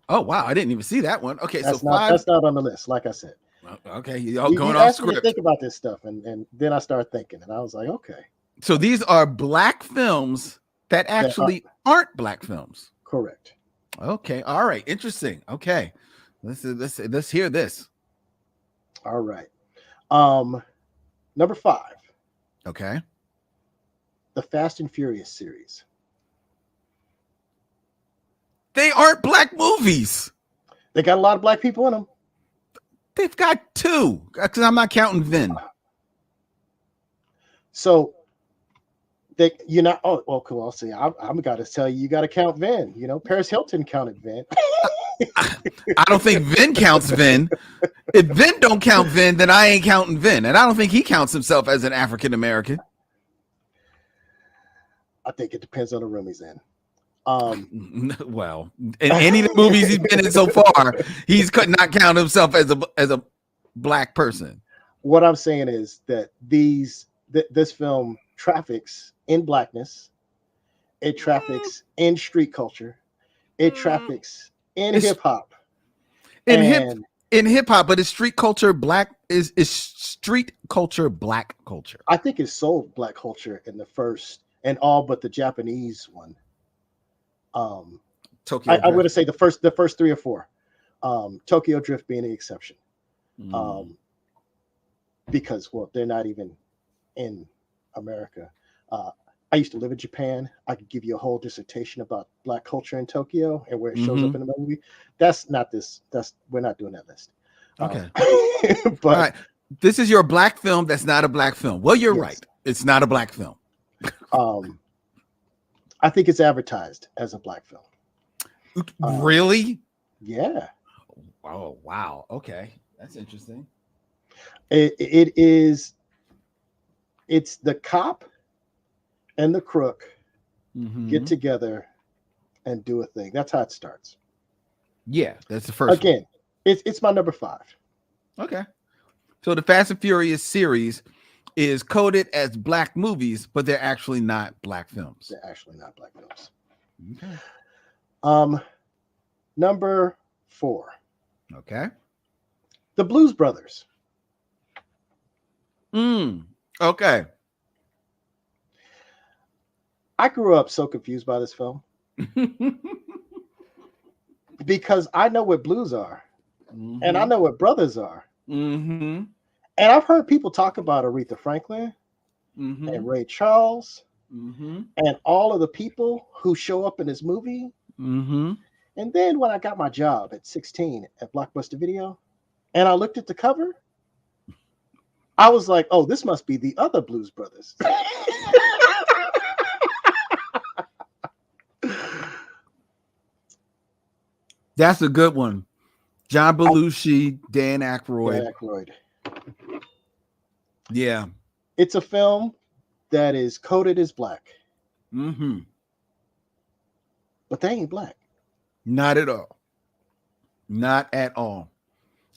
Oh wow, I didn't even see that one. Okay, That's so not 5. that's not on the list, like I said. Okay, y'all You going off asked me to script. think about this stuff, and then I started thinking, and I was like, okay, So these are black films that actually aren't black films. correct. Okay, all right, interesting. Okay, let's hear this. All right. Number 5, Okay, the Fast and Furious series. they aren't black movies. They got a lot of black people in them. They've got 2 because I'm not counting Vin. So you're not. Oh, well, cool. I'll see. I'm got to tell you, you got to count Vin. Paris Hilton counted Vin. I don't think Vin counts Vin. If Vin don't count Vin, then I ain't counting Vin, and I don't think he counts himself as an African American. I think it depends on the room he's in. Well, in any of the movies he's been in so far, he's could not count himself as a black person. What I'm saying is that this film traffics in blackness. It traffics in street culture. It traffics in hip hop. In hip hop, but is street culture black? Is street culture black culture? I think it sold black culture in the first and all but the Japanese one. Tokyo. I'm going to say the first 3 or 4. Tokyo Drift being the exception. Because they're not even in America. I used to live in Japan. I could give you a whole dissertation about black culture in Tokyo and where it shows up in the movie. That's not this. We're not doing that list. Okay. But all right. This is your black film that's not a black film. Well, you're right. It's not a black film. I think it's advertised as a black film. Really? Yeah. Oh, wow. Okay. That's interesting. It is. It's the cop and the crook get together and do a thing. That's how it starts. Yeah, that's the first Again, it's my number 5. Okay. So the Fast and Furious series is coded as black movies, but they're actually not black films. They're actually not black films. Okay. Number 4. Okay. The Blues Brothers. Okay. I grew up so confused by this film because I know what blues are and I know what brothers are. And I've heard people talk about Aretha Franklin and Ray Charles and all of the people who show up in this movie. And then when I got my job at 16 at Blockbuster Video and I looked at the cover, I was like, oh, this must be the other Blues Brothers. That's a good one. John Belushi, Dan Aykroyd. Yeah. It's a film that is coded as black. But they ain't black. Not at all. Not at all.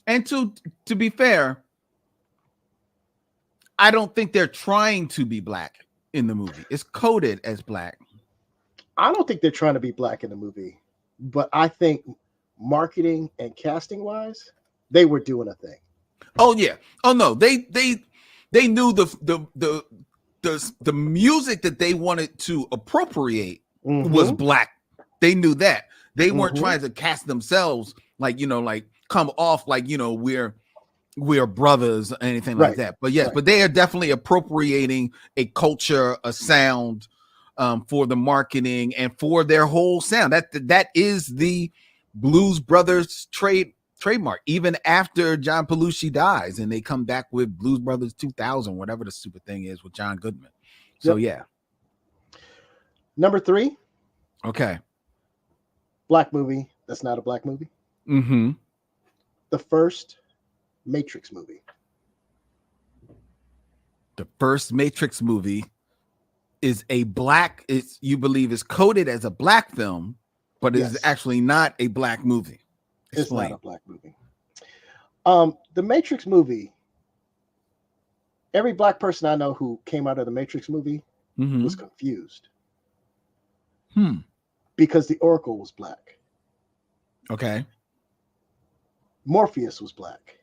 And to be fair, I don't think they're trying to be black in the movie. It's coded as black. I don't think they're trying to be black in the movie, but I think marketing and casting wise, they were doing a thing. Oh yeah. Oh no. They knew the music that they wanted to appropriate was black. They knew that. They weren't trying to cast themselves like, like come off like, we're brothers or anything like that. But yes, but they are definitely appropriating a culture, a sound, for the marketing and for their whole sound. That is the Blues Brothers trademark. Even after John Belushi dies and they come back with Blues Brothers 2000, whatever the stupid thing is with John Goodman. So yeah. Number 3. Okay. Black movie. That's not a black movie. Mm-hmm. The first Matrix movie. The first Matrix movie is a black, you believe is coded as a black film, but it is actually not a black movie. Explain. It's not a black movie. The Matrix movie, every black person I know who came out of the Matrix movie was confused. Because the Oracle was black. Okay. Morpheus was black.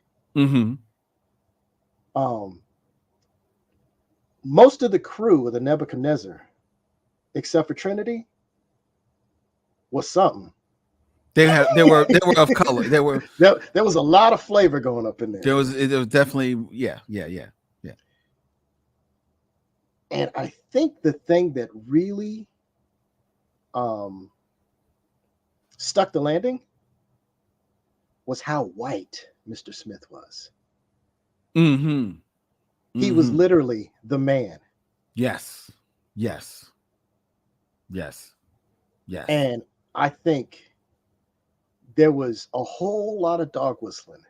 Most of the crew of the Nebuchadnezzar, except for Trinity, was something. They were of color. There was a lot of flavor going up in there. It was definitely yeah. And I think the thing that really stuck the landing was how white Mr. Smith was. He was literally the man. Yes. And I think there was a whole lot of dog whistling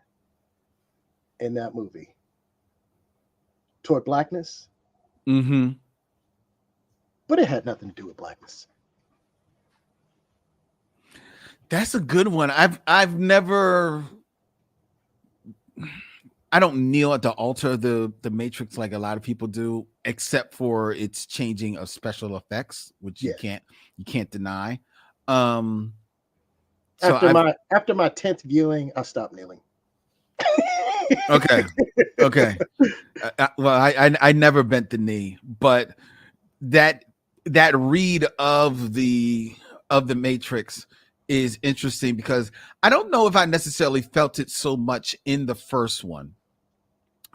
in that movie toward blackness. But it had nothing to do with blackness. That's a good one. I've never. I don't kneel at the altar of the Matrix like a lot of people do, except for its changing of special effects, which you can't deny. So after my 10th viewing, I stopped kneeling. Okay. Well, I never bent the knee, but that read of the Matrix is interesting because I don't know if I necessarily felt it so much in the first one,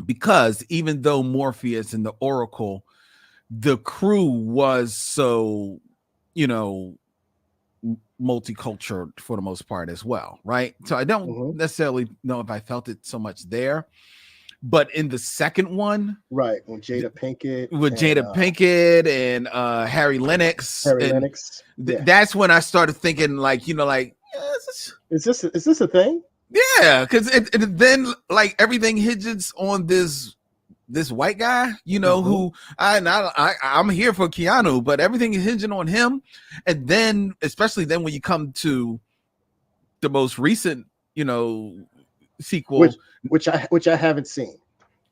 because even though Morpheus and the Oracle, the crew was so, multicultural for the most part as well, right? So I don't necessarily know if I felt it so much there, but in the second one, right, when Jada Pinkett and Harry Lennox, that's when I started thinking, like, is this a thing? Yeah, because then like everything hinges on this white guy, who I'm here for Keanu, but everything is hinging on him. And then, especially then when you come to the most recent, sequel, which I haven't seen.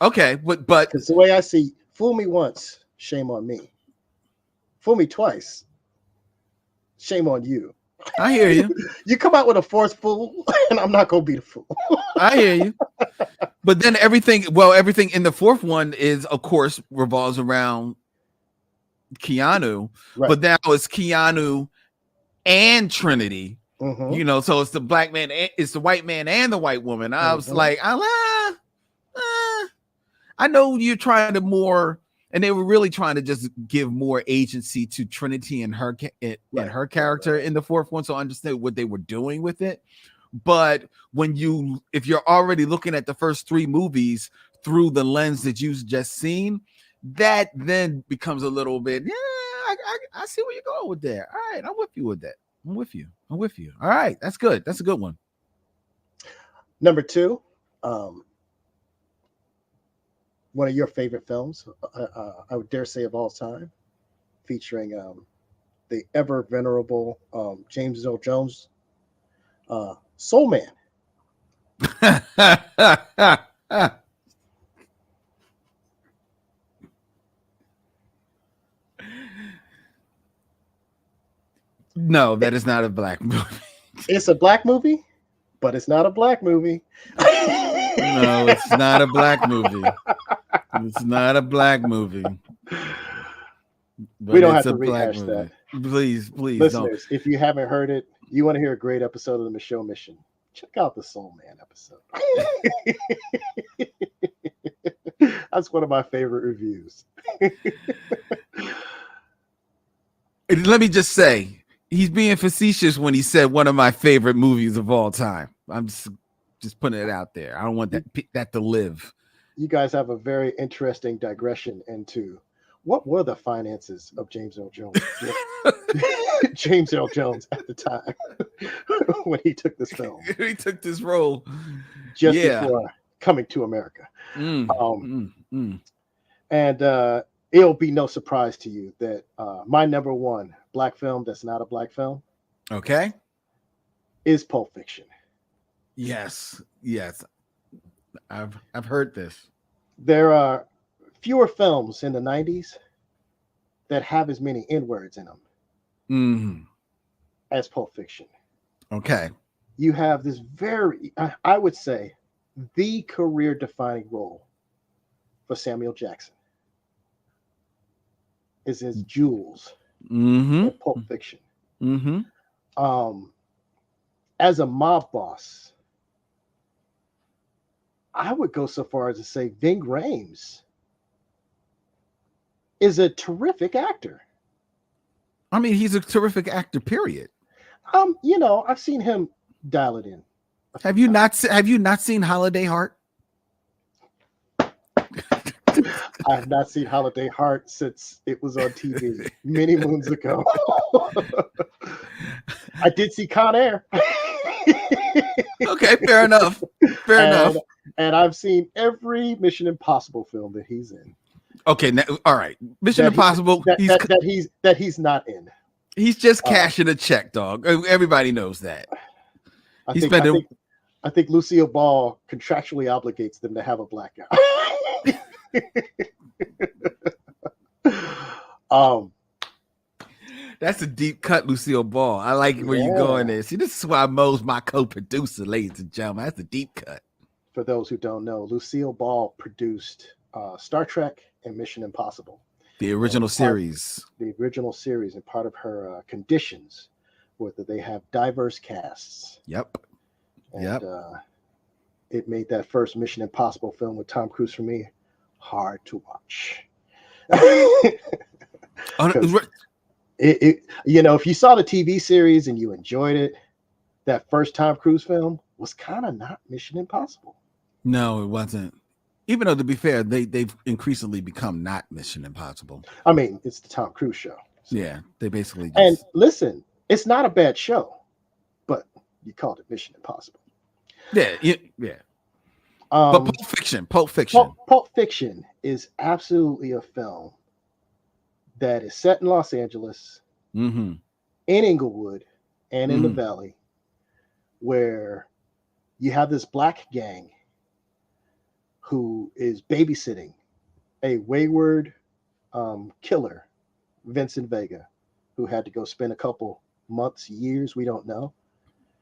Okay, but it's the way I see, fool me once, shame on me. Fool me twice, shame on you. I hear you. You come out with a fourth fool, and I'm not gonna be the fool. I hear you. But then everything in the fourth one is, of course, revolves around Keanu. Right. But now it's Keanu and Trinity. So it's the black man, it's the white man and the white woman. I was like, I know you're trying to more. And they were really trying to just give more agency to Trinity and her her character in the fourth one, so I understand what they were doing with it. But if you're already looking at the first 3 movies through the lens that you've just seen, that then becomes a little bit, I see where you're going with that. All right, I'm with you with that. I'm with you. All right, that's good. That's a good one. Number 2, one of your favorite films, I would dare say of all time, featuring the ever venerable James Earl Jones, Soul Man. No, that is not a black movie. It's a black movie, but it's not a black movie. No, it's not a black movie. It's not a black movie. But We don't have it's to a black rehash movie. that. Please don't. Listeners, if you haven't heard it, you want to hear a great episode of the Michelle Mission, check out the Soul Man episode. That's one of my favorite reviews. Let me just say, he's being facetious when he said one of my favorite movies of all time. I'm just putting it out there. I don't want that to live. You guys have a very interesting digression into what were the finances of James Earl Jones? James Earl Jones at the time when he took this film. He took this role just before coming to America. And it'll be no surprise to you that my number one black film that's not a black film, okay, is Pulp Fiction. Yes. I've heard this. There are fewer films in the 90s that have as many N-words in them as Pulp Fiction. Okay. You have this very, I would say, the career-defining role for Samuel Jackson is his Jules in Pulp Fiction. As a mob boss, I would go so far as to say Ving Rhames is a terrific actor. I mean, he's a terrific actor, period. I've seen him dial it in. Have you not seen Holiday Heart? I have not seen Holiday Heart since it was on TV many moons ago. I did see Con Air. Okay, fair enough. And I've seen every Mission Impossible film that he's in. Okay, now, all right. Mission Impossible. That he's not in. He's just cashing a check, dog. Everybody knows that. I think Lucille Ball contractually obligates them to have a black guy. That's a deep cut, Lucille Ball. I like where you're going there. See, this is why Moe's my co-producer, ladies and gentlemen. That's a deep cut. For those who don't know, Lucille Ball produced Star Trek and Mission Impossible. The original series. The original series, and part of her conditions were that they have diverse casts. Yep. And it made that first Mission Impossible film with Tom Cruise for me hard to watch. If you saw the TV series and you enjoyed it, that first Tom Cruise film was kind of not Mission Impossible. No, it wasn't. Even though, to be fair, they've increasingly become not Mission Impossible. I mean, it's the Tom Cruise show. So. Yeah, they basically just... And listen, it's not a bad show, but you called it Mission Impossible. Yeah. But Pulp Fiction is absolutely a film that is set in Los Angeles, in Inglewood, and in the Valley, where you have this black gang who is babysitting a wayward killer, Vincent Vega, who had to go spend a couple months, years, we don't know,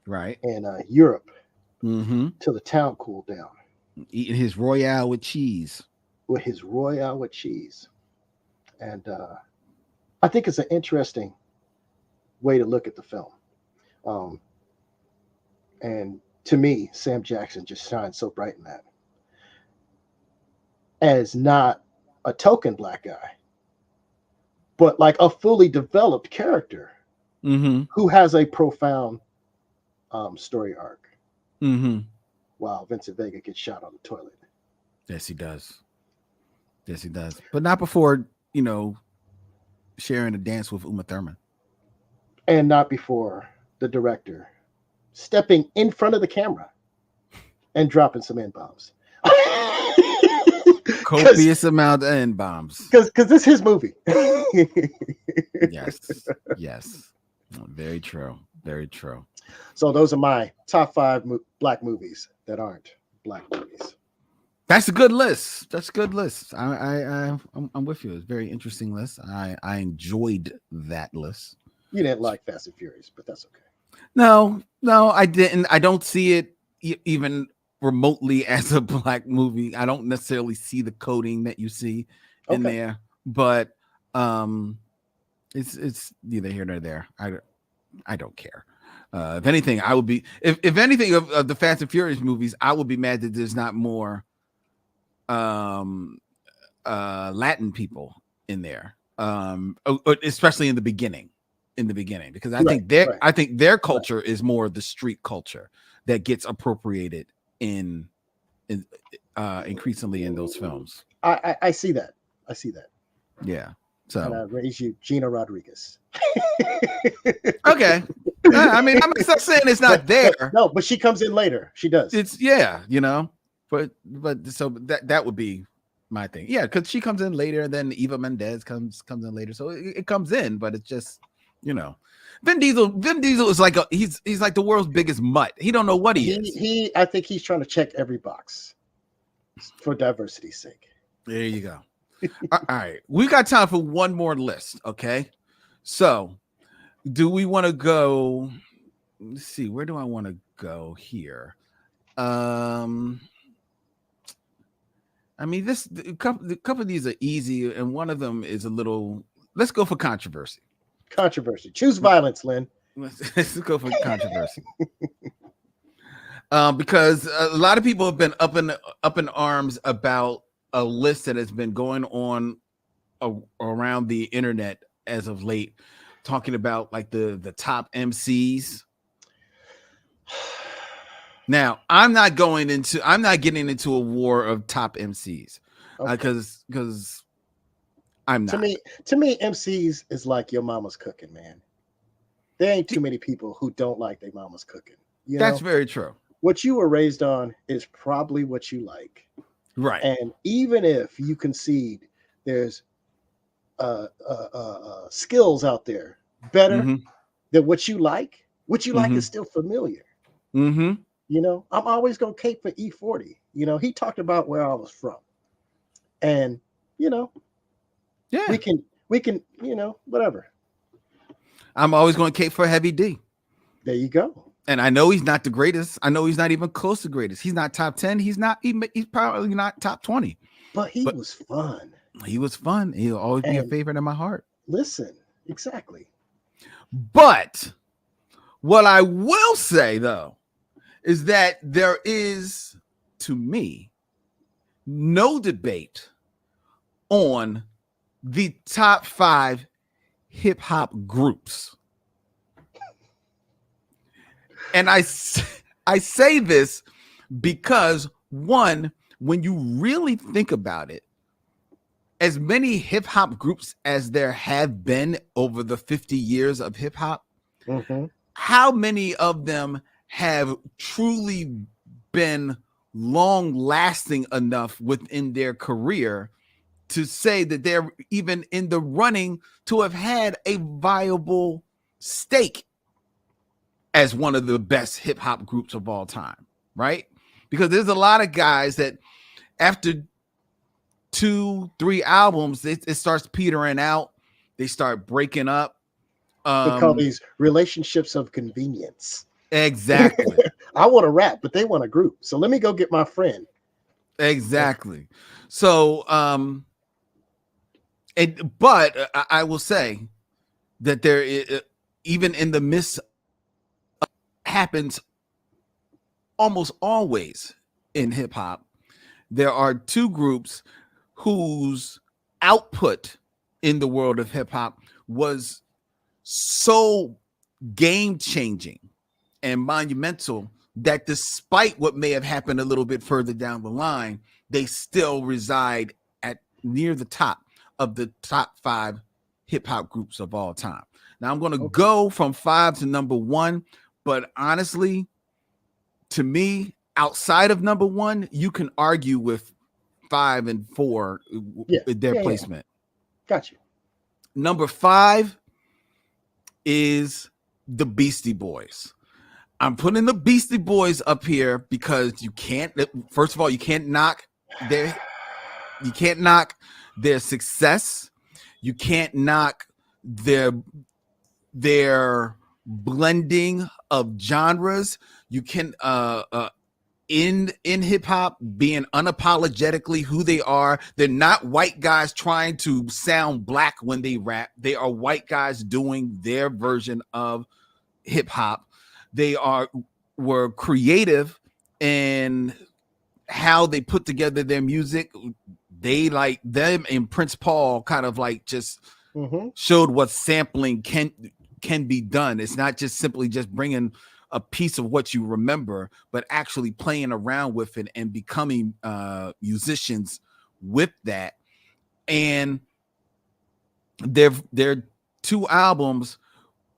right, in Europe till the town cooled down. Eating his Royale with cheese. And I think it's an interesting way to look at the film. And to me, Sam Jackson just shines so bright in that. As not a token black guy, but like a fully developed character who has a profound story arc. While Vincent Vega gets shot on the toilet. Yes, he does. But not before, sharing a dance with Uma Thurman. And not before the director stepping in front of the camera and dropping some N-bombs. Copious amount of N-bombs. Because this is his movie. Yes. Very true. Very true. So those are my top 5 black movies that aren't black movies. That's a good list. That's a good list. I'm with you. It's a very interesting list. I enjoyed that list. You didn't like Fast and Furious, but that's okay. No, I didn't. I don't see it even remotely as a black movie. I don't necessarily see the coding that you see in there, but it's neither here nor there. I don't care. If anything, I would be if anything of the Fast and Furious movies, I would be mad that there's not more Latin people in there, especially in the beginning, because I think their culture is more the street culture that gets appropriated in increasingly in those films. I see that. Yeah. So and I raise you Gina Rodriguez. Okay. I mean, I'm not saying it's not there. But she comes in later. She does. It's but so that would be my thing. Yeah, because she comes in later, then Eva Mendes comes in later. So it comes in, but it's just, Vin Diesel is like he's like the world's biggest mutt. He don't know what he is. I think he's trying to check every box for diversity's sake. There you go. All right. We got time for one more list. Okay. So do we want to go? Let's see. Where do I want to go here? I mean, a couple of these are easy, and one of them is a little. Let's go for controversy. Choose violence, Lynn. Let's go for controversy. Because a lot of people have been up in arms about a list that has been going on around the internet as of late, talking about like the top MCs. Now, I'm not getting into a war of top MCs because I'm not. To me, MCs is like your mama's cooking, man. There ain't too many people who don't like their mama's cooking. That's very true. What you were raised on is probably what you like. Right. And even if you concede there's skills out there better than what you like is still familiar. Mm-hmm. I'm always going to cape for E40. He talked about where I was from. And, yeah, we can, whatever. I'm always going to cape for Heavy D. There you go. And I know he's not the greatest. I know he's not even close to greatest. He's not top 10. He's probably not top 20. But he was fun. He was fun. He'll always be a favorite in my heart. Listen, exactly. But what I will say, though, is that there is, to me, no debate on the top 5 hip hop groups. And I say this because, one, when you really think about it, as many hip hop groups as there have been over the 50 years of hip hop, how many of them have truly been long lasting enough within their career to say that they're even in the running to have had a viable stake as one of the best hip hop groups of all time, right? Because there's a lot of guys that after 2-3 albums, it starts petering out. They start breaking up. We call these relationships of convenience. Exactly. I want to rap, but they want a group. So let me go get my friend. Exactly. So, but I will say that there is, even in the midst, happens almost always in hip hop, there are 2 groups whose output in the world of hip hop was so game changing and monumental that despite what may have happened a little bit further down the line, they still reside at near the top of the top 5 hip hop groups of all time. Now I'm going to go from 5 to number 1, but honestly, to me, outside of number 1, you can argue with 5 and 4 their placement. Got you. Number 5 is the Beastie Boys. I'm putting the Beastie Boys up here because you can't. First of all, you can't knock their success. You can't knock their blending of genres. You can in hip hop being unapologetically who they are. They're not white guys trying to sound black when they rap. They are white guys doing their version of hip hop. They were creative in how they put together their music. They like them and Prince Paul kind of like just showed what sampling can be done. It's not just simply just bringing a piece of what you remember, but actually playing around with it and becoming musicians with that. And their two albums,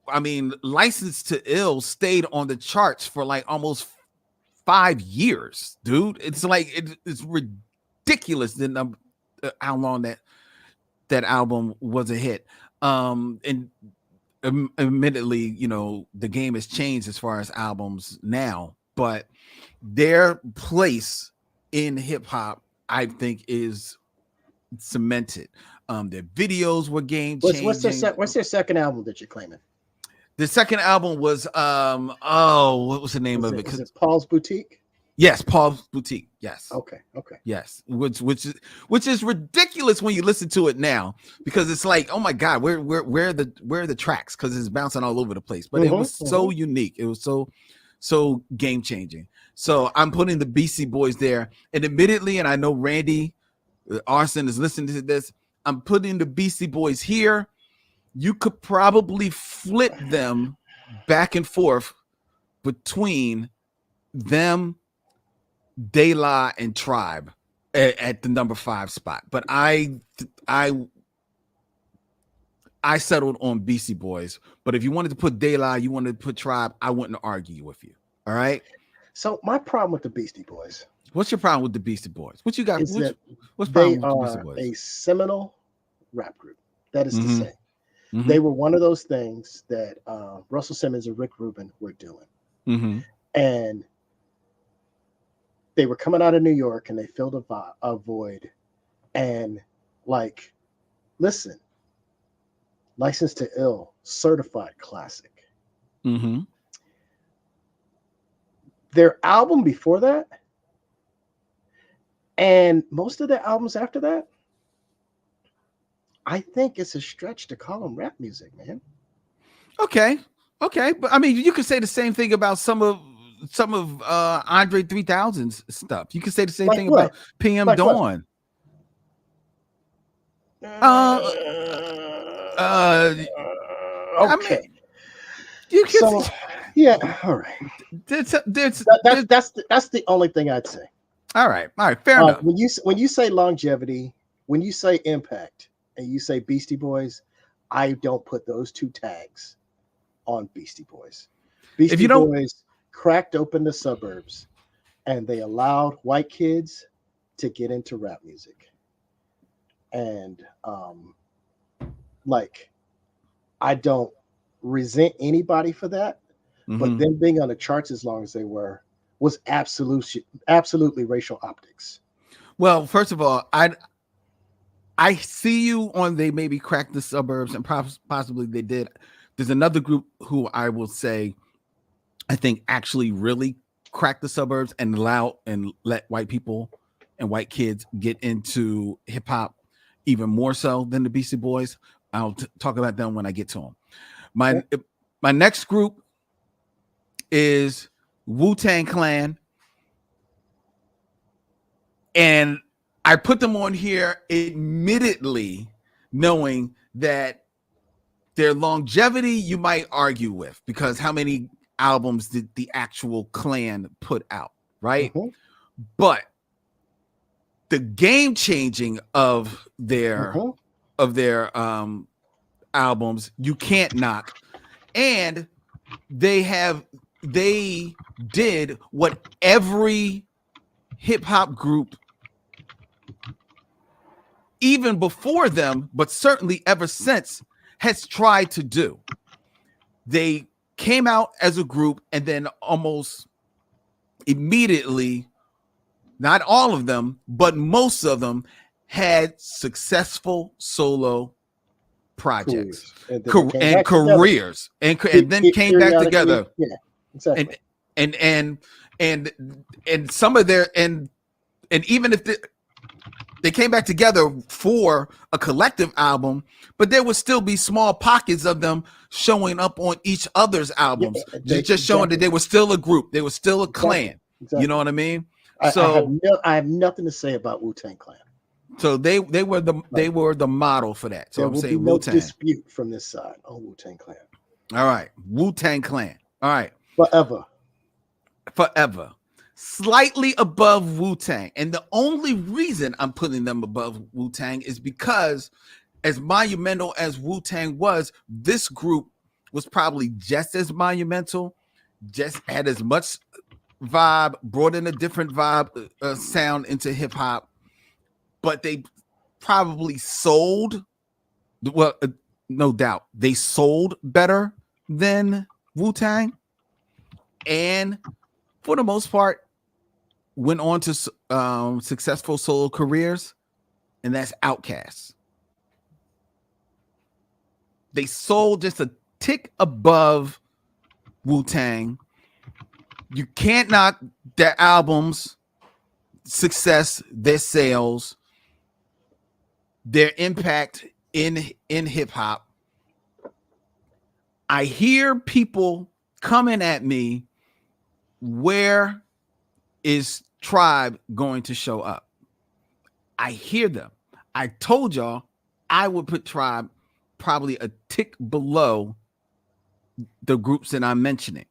I mean, License to Ill stayed on the charts for like almost 5 years, dude. It's like it's ridiculous how long that album was a hit. And admittedly, you know, the game has changed as far as albums now, but their place in hip hop, I think, is cemented. Their videos were game changing. What's their second album that you're claiming? The second album was what was the name of it? Is it Paul's Boutique? Yes, Paul's Boutique. Yes. Okay. Yes, which is ridiculous when you listen to it now, because it's like, oh my God, where are the tracks? Because it's bouncing all over the place. But it was so unique. It was so game changing. So I'm putting the Beastie Boys there, and admittedly, and I know Randy Arson is listening to this, I'm putting the Beastie Boys here. You could probably flip them back and forth between them, De La, and Tribe at the number 5 spot. But I settled on Beastie Boys. But if you wanted to put De La, you wanted to put Tribe, I wouldn't argue with you. All right. So my problem with the Beastie Boys. What's your problem with the Beastie Boys? What you got? What's They problem with the Beastie Boys? a seminal rap group. That is to say. Mm-hmm. They were one of those things that Russell Simmons and Rick Rubin were doing. Mm-hmm. And they were coming out of New York and they filled a void. And like, listen, License to Ill, certified classic. Mm-hmm. Their album before that, and most of their albums after that, I think it's a stretch to call them rap music, man. Okay, but I mean, you could say the same thing about some of Andre 3000's stuff. You could say the same thing about PM Dawn. Okay. I mean, you can. So, yeah, all right. That's the only thing I'd say. All right, fair enough. When you say longevity, when you say impact, and you say Beastie Boys, I don't put those two tags on Beastie Boys. Beastie Boys cracked open the suburbs, and they allowed white kids to get into rap music. And I don't resent anybody for that, but them being on the charts as long as they were was absolutely racial optics. Well, first of all, I see you on they maybe cracked the suburbs, and possibly they did. There's another group who I will say I think actually really cracked the suburbs and let white people and white kids get into hip hop even more so than the Beastie Boys. I'll talk about them when I get to them. My next group is Wu-Tang Clan, and I put them on here admittedly knowing that their longevity you might argue with, because how many albums did the actual Clan put out, right? But the game changing of their albums you can't knock, and they did what every hip hop group even before them, but certainly ever since, has tried to do. They came out as a group, and then almost immediately, not all of them, but most of them had successful solo projects and careers, and then came back together. Yeah, exactly. And some of their and even if they came back together for a collective album, but there would still be small pockets of them showing up on each other's albums, just showing that they were still a group, they were still a clan. Exactly. You know what I mean? I have nothing to say about Wu-Tang Clan. So they were the model for that. So there I'm will saying be no Wu-Tang. dispute from this side on Wu-Tang Clan. All right, Wu-Tang Clan. All right, forever. Slightly above Wu-Tang. And the only reason I'm putting them above Wu-Tang is because as monumental as Wu-Tang was, this group was probably just as monumental, just had as much vibe, brought in a different vibe, sound into hip hop, but they probably sold, well, no doubt, they sold better than Wu-Tang. And for the most part, went on to successful solo careers, and that's Outkast. They sold just a tick above Wu-Tang. You can't knock their albums' success, their sales, their impact in hip hop. I hear people coming at me, where is Tribe going to show up? I hear them. I told y'all I would put Tribe probably a tick below the groups that I'm mentioning.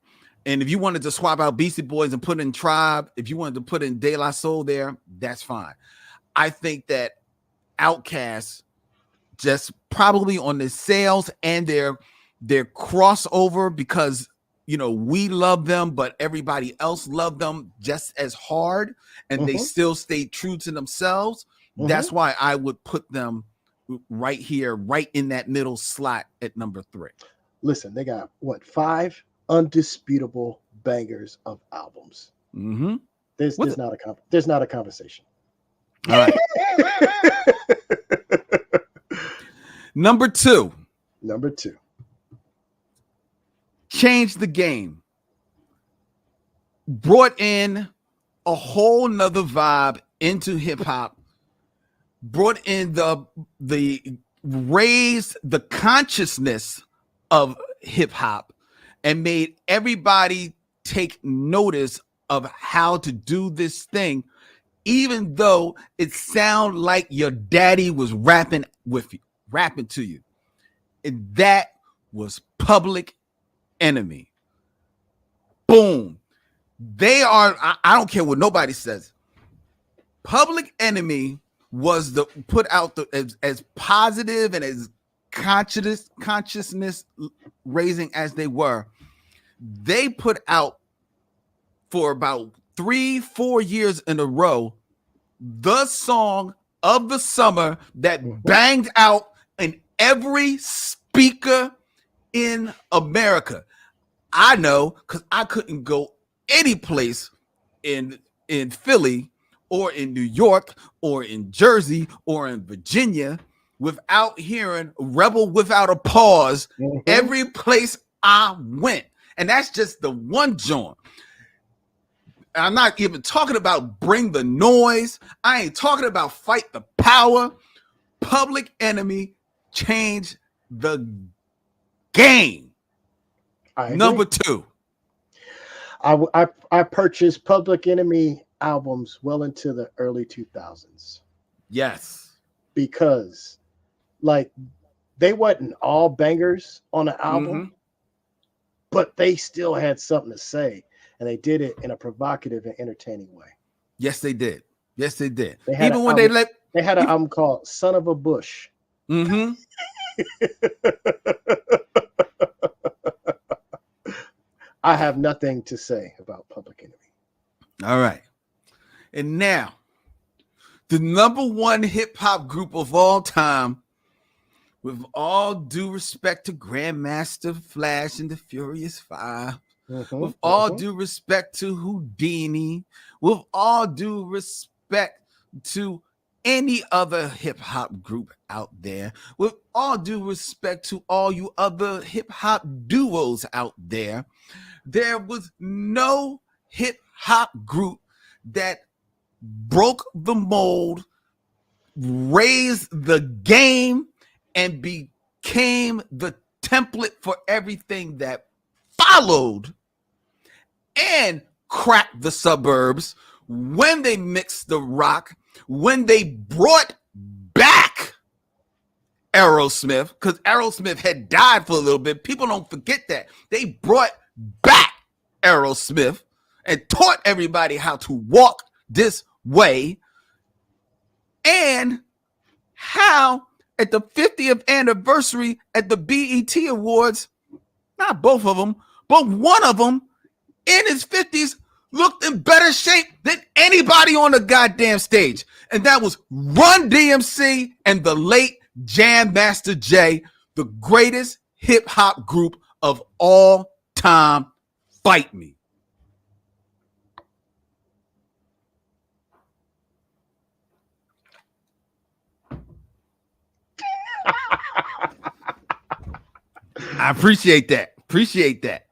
And if you wanted to swap out Beastie Boys and put in Tribe, if you wanted to put in De La Soul there, that's fine. I think that Outkast, just probably on the sales and their crossover, because we love them, but everybody else loved them just as hard, and they still stayed true to themselves. That's why I would put them right here, right in that middle slot at number 3. Listen, they got 5 undisputable bangers of albums. There's not a conversation. All right. Number 2. Changed the game. Brought in a whole nother vibe into hip hop. Brought in raised the consciousness of hip hop and made everybody take notice of how to do this thing, even though it sounded like your daddy was rapping to you. And that was Public Enemy. Boom. They are, I don't care what nobody says. Public Enemy was put out as positive and as consciousness raising as they were. They put out for about 3-4 years in a row the song of the summer that banged out in every speaker in America. I know, because I couldn't go any place in Philly or in New York or in Jersey or in Virginia without hearing Rebel Without a Pause every place I went. And that's just the one joint. I'm not even talking about Bring the Noise. I ain't talking about Fight the Power. Public Enemy changed the game. Number 2. I purchased Public Enemy albums well into the early 2000s. Yes. Because they wasn't all bangers on the album, but they still had something to say, and they did it in a provocative and entertaining way. Yes, they did. They had an album called Son of a Bush. I have nothing to say about Public Enemy. All right. And now, the number 1 hip hop group of all time With all due respect to Grandmaster Flash and the Furious Five, with all due respect to Houdini, with all due respect to any other hip hop group out there, with all due respect to all you other hip hop duos out there, there was no hip hop group that broke the mold, raised the game, and became the template for everything that followed, and cracked the suburbs when they mixed the rock, when they brought back Aerosmith, because Aerosmith had died for a little bit. People don't forget that. They brought back Aerosmith and taught everybody how to walk this way, and how at the 50th anniversary at the BET Awards, not both of them, but one of them in his 50s looked in better shape than anybody on the goddamn stage. And that was Run DMC and the late Jam Master Jay, the greatest hip hop group of all time. Fight me. I appreciate that. Appreciate that.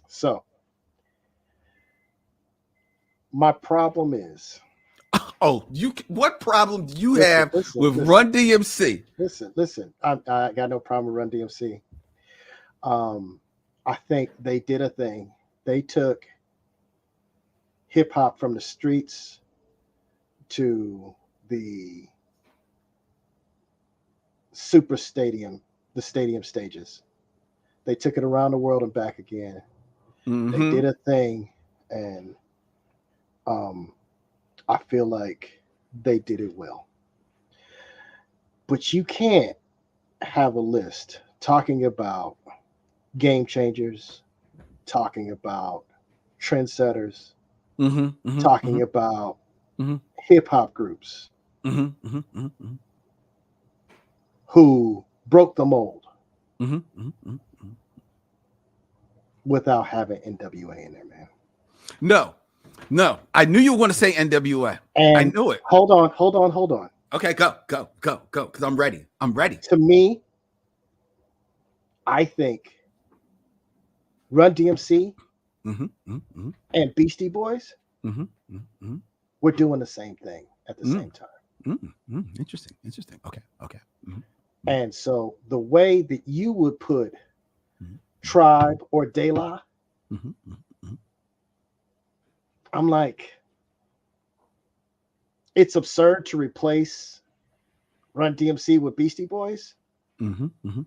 So, my problem is. Oh, what problem do you have with Run DMC? Listen. I got no problem with Run DMC. I think they did a thing. They took hip hop from the streets to the the stadium stages. They took it around the world and back again. Mm-hmm. They did a thing, and I feel like they did it well. But you can't have a list talking about game changers, talking about trendsetters, talking about hip hop groups who broke the mold without having NWA in there, man. No. I knew you were going to say NWA. And I knew it. Hold on. Okay, go. Because I'm ready. To me, I think Run DMC and Beastie Boys were doing the same thing at the same time. Interesting. Okay. And so the way that you would put Tribe or De La, I'm like, it's absurd to replace Run DMC with Beastie Boys,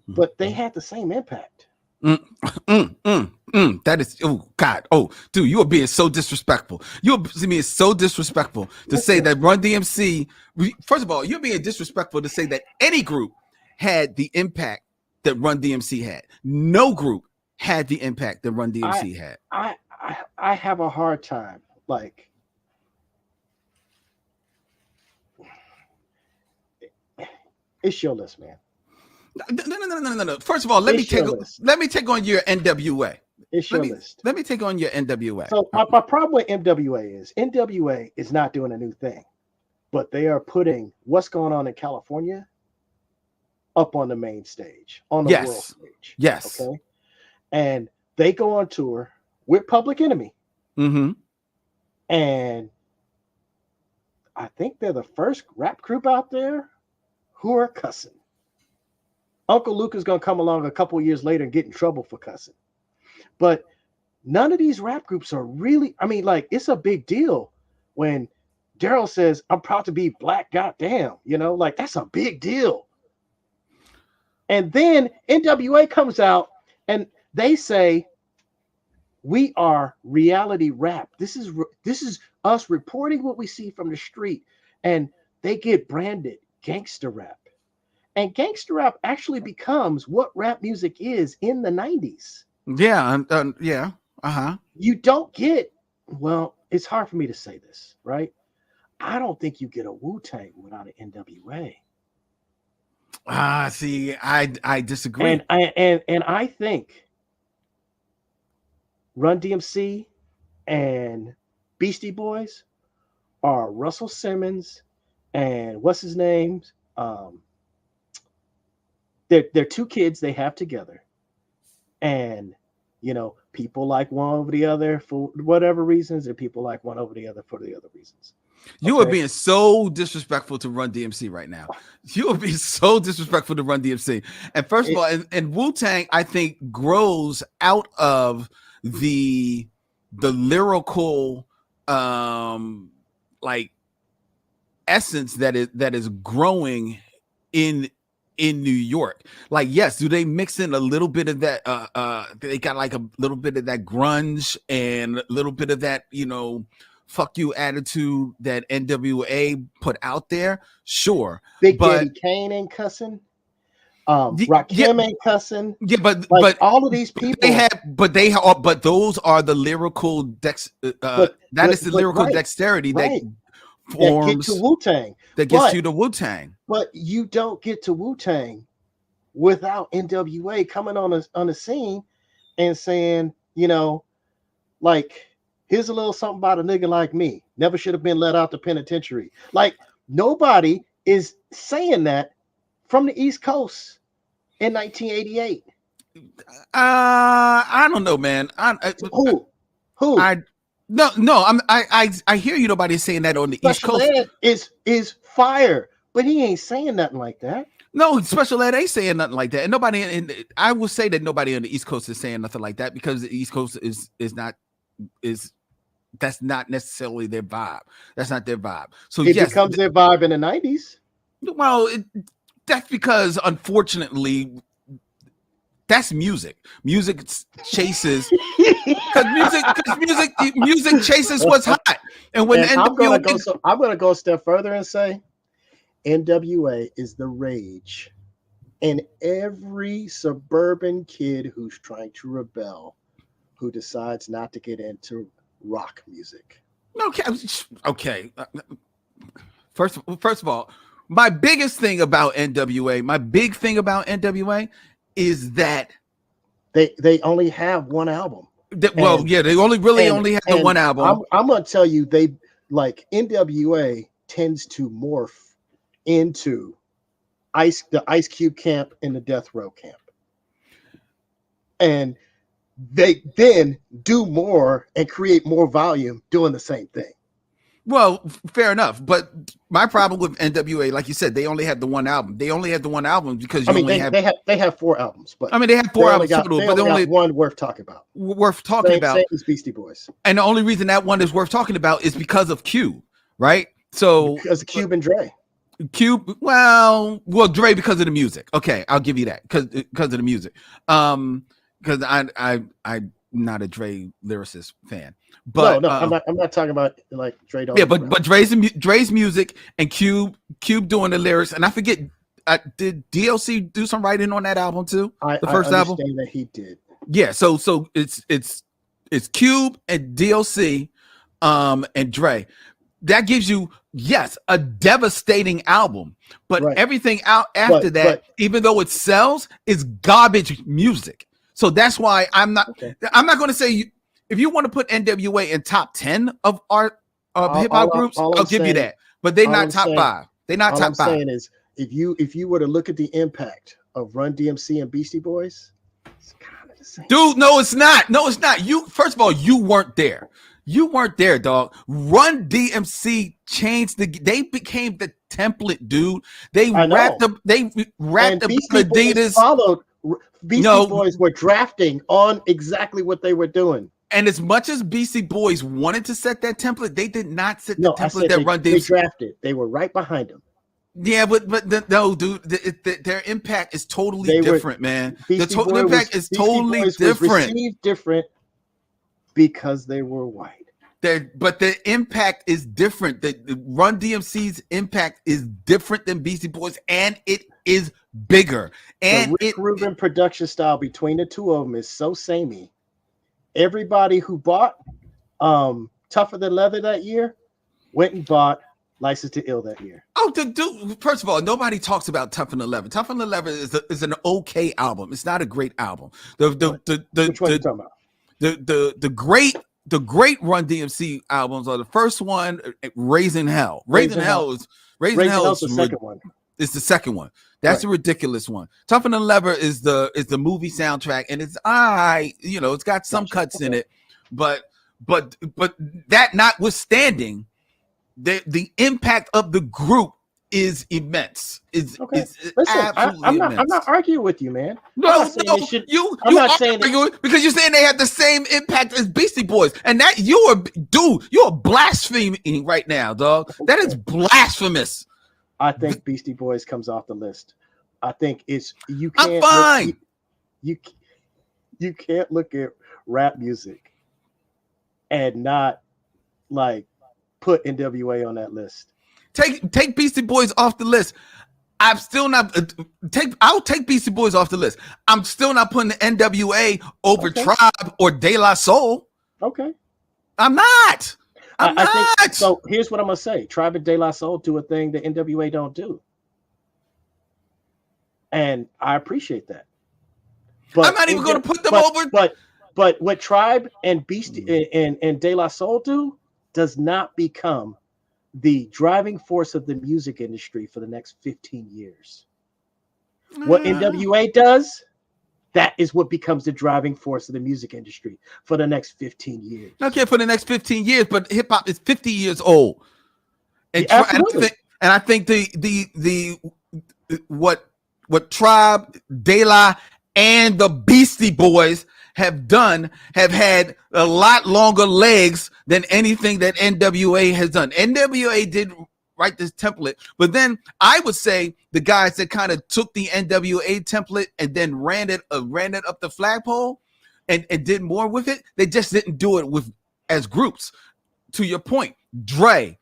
but they had the same impact. That is, oh God, oh dude, you are being so disrespectful. You're being so disrespectful to say that Run DMC. First of all, you're being disrespectful to say that any group had the impact that Run DMC had. No group had the impact that Run DMC had. I have a hard time. Like, it's your list, man. No. First of all, let me take on your NWA. It's your list. Let me take on your NWA. So my problem with NWA is not doing a new thing, but they are putting what's going on in California up on the main stage, on the world stage. Yes. Okay. And they go on tour with Public Enemy. And I think they're the first rap group out there who are cussing. Uncle Luke is going to come along a couple years later and get in trouble for cussing. But none of these rap groups are really, I mean, like, it's a big deal when Daryl says, I'm proud to be black, goddamn. You know, like, that's a big deal. And then NWA comes out and they say, we are reality rap. This is us reporting what we see from the street. And they get branded gangster rap. And gangster rap actually becomes what rap music is in the 90s. Yeah. You don't get, well, it's hard for me to say this, right? I don't think you get a Wu-Tang without an NWA. See, I disagree. And I think Run DMC and Beastie Boys are Russell Simmons and what's his name? They're two kids they have together, and people like one over the other for whatever reasons, and people like one over the other for the other reasons. You are being so disrespectful to Run DMC right now. You are being so disrespectful to Run DMC. And first of all, and Wu-Tang, I think, grows out of the lyrical like essence that is growing in New York. Like, yes, do they mix in a little bit of that? They got like a little bit of that grunge and a little bit of that, fuck you attitude that NWA put out there. Sure, Big Daddy Kane ain't cussing. Rakim ain't cussing. Yeah, but all of these people but those are the lyrical that is the lyrical dexterity that forms that get to Wu-Tang. That gets you to Wu-Tang. But you don't get to Wu-Tang without NWA coming on the scene and saying, like, here's a little something about a nigga like me. Never should have been let out the penitentiary. Like, nobody is saying that from the East Coast in 1988. I don't know, man. Who? I hear you. Nobody's saying that on the East Coast. Ed is fire, but he ain't saying nothing like that. No, Special Ed ain't saying nothing like that, and nobody. I will say that nobody on the East Coast is saying nothing like that because the East Coast is that's not necessarily their vibe. That's not their vibe. So it becomes their vibe in the 90s. Well, that's because unfortunately, that's music. Music chases because music chases what's hot. And when I'm going to go a step further and say, NWA is the rage, and every suburban kid who's trying to rebel, who decides not to get into rock music. Okay. First of all, my biggest thing about NWA is that they only have one album. They only have the one album. I'm gonna tell you, they like NWA tends to morph into the Ice Cube camp and the Death Row camp, and they then do more and create more volume doing the same thing. Well, fair enough, but my problem with NWA, like you said, they only had the one album. They only had the one album because they have 4 albums, but they have 4 albums total, but they only got one worth talking about. Same as Beastie Boys, and the only reason that one is worth talking about is because of Cube, right? So because of Cube and Dre. Cube, well, Dre because of the music. Okay, I'll give you that because of the music. Because I'm not a Dre lyricist fan, but no, I'm not talking about like Dre. Yeah, but Dre's music and Cube doing the lyrics, and I forget. Did DLC do some writing on that album too? The first album that he did. Yeah, so it's Cube and DLC, and Dre. That gives you a devastating album, but everything out after that, even though it sells, is garbage music. So that's why I'm not going to say if you want to put NWA in top 10 of our hip hop groups, I'll give you that. But they're not top 5. They're not top 5. All I'm saying is if you were to look at the impact of Run DMC and Beastie Boys, it's kind of the same. Dude, no, it's not. No, it's not. You first of all, you weren't there. You weren't there, dog. Run DMC changed they became the template, dude. They wrapped up Adidas. Followed. Beastie Boys were drafting on exactly what they were doing. And as much as Beastie Boys wanted to set that template, they did not set the template that Run DMC. They drafted. They were right behind them. Yeah, no, dude. Their impact is totally different, man. The total impact is totally different. Received different because they were white. But the impact is different. The Run DMC's impact is different than Beastie Boys, and it is bigger. And the Rick Rubin production style between the two of them is so samey. Everybody who bought Tougher Than Leather that year went and bought License to Ill that year. Oh, first of all, nobody talks about Tough and 11. Tough and 11 is an okay album. It's not a great album. Which one are you talking about? The great Run DMC albums are the first one, Raising Hell. Raising Hell is the second one. It's the second one. That's a ridiculous one. Tough and 11 is the movie soundtrack, and it's it's got some cuts in it, but that notwithstanding, the impact of the group is immense. It's Listen, absolutely immense. I'm not arguing with you, man. I'm not saying because you're saying they have the same impact as Beastie Boys, and that you're blaspheming right now, dog. That is blasphemous. I think Beastie Boys comes off the list. I think you can't. I'm fine. You can't look at rap music and not like put NWA on that list. Take Beastie Boys off the list. I'm still not I'll take Beastie Boys off the list. I'm still not putting the NWA over Tribe or De La Soul. Okay. I'm not. I think, so here's what I'm gonna say. Tribe and De La Soul do a thing that NWA don't do. And I appreciate that. But I'm not even gonna put them over. But what Tribe and Beastie and De La Soul do does not become the driving force of the music industry for the next 15 years. What NWA does, that is what becomes the driving force of the music industry for the next 15 years. Okay, for the next 15 years, but hip hop is 50 years old. And, I think the what Tribe, De La, and the Beastie Boys have had a lot longer legs than anything that NWA has done. NWA did write this template, but then I would say the guys that kind of took the NWA template and then ran it up the flagpole and did more with it. They just didn't do it as groups. To your point, Dre,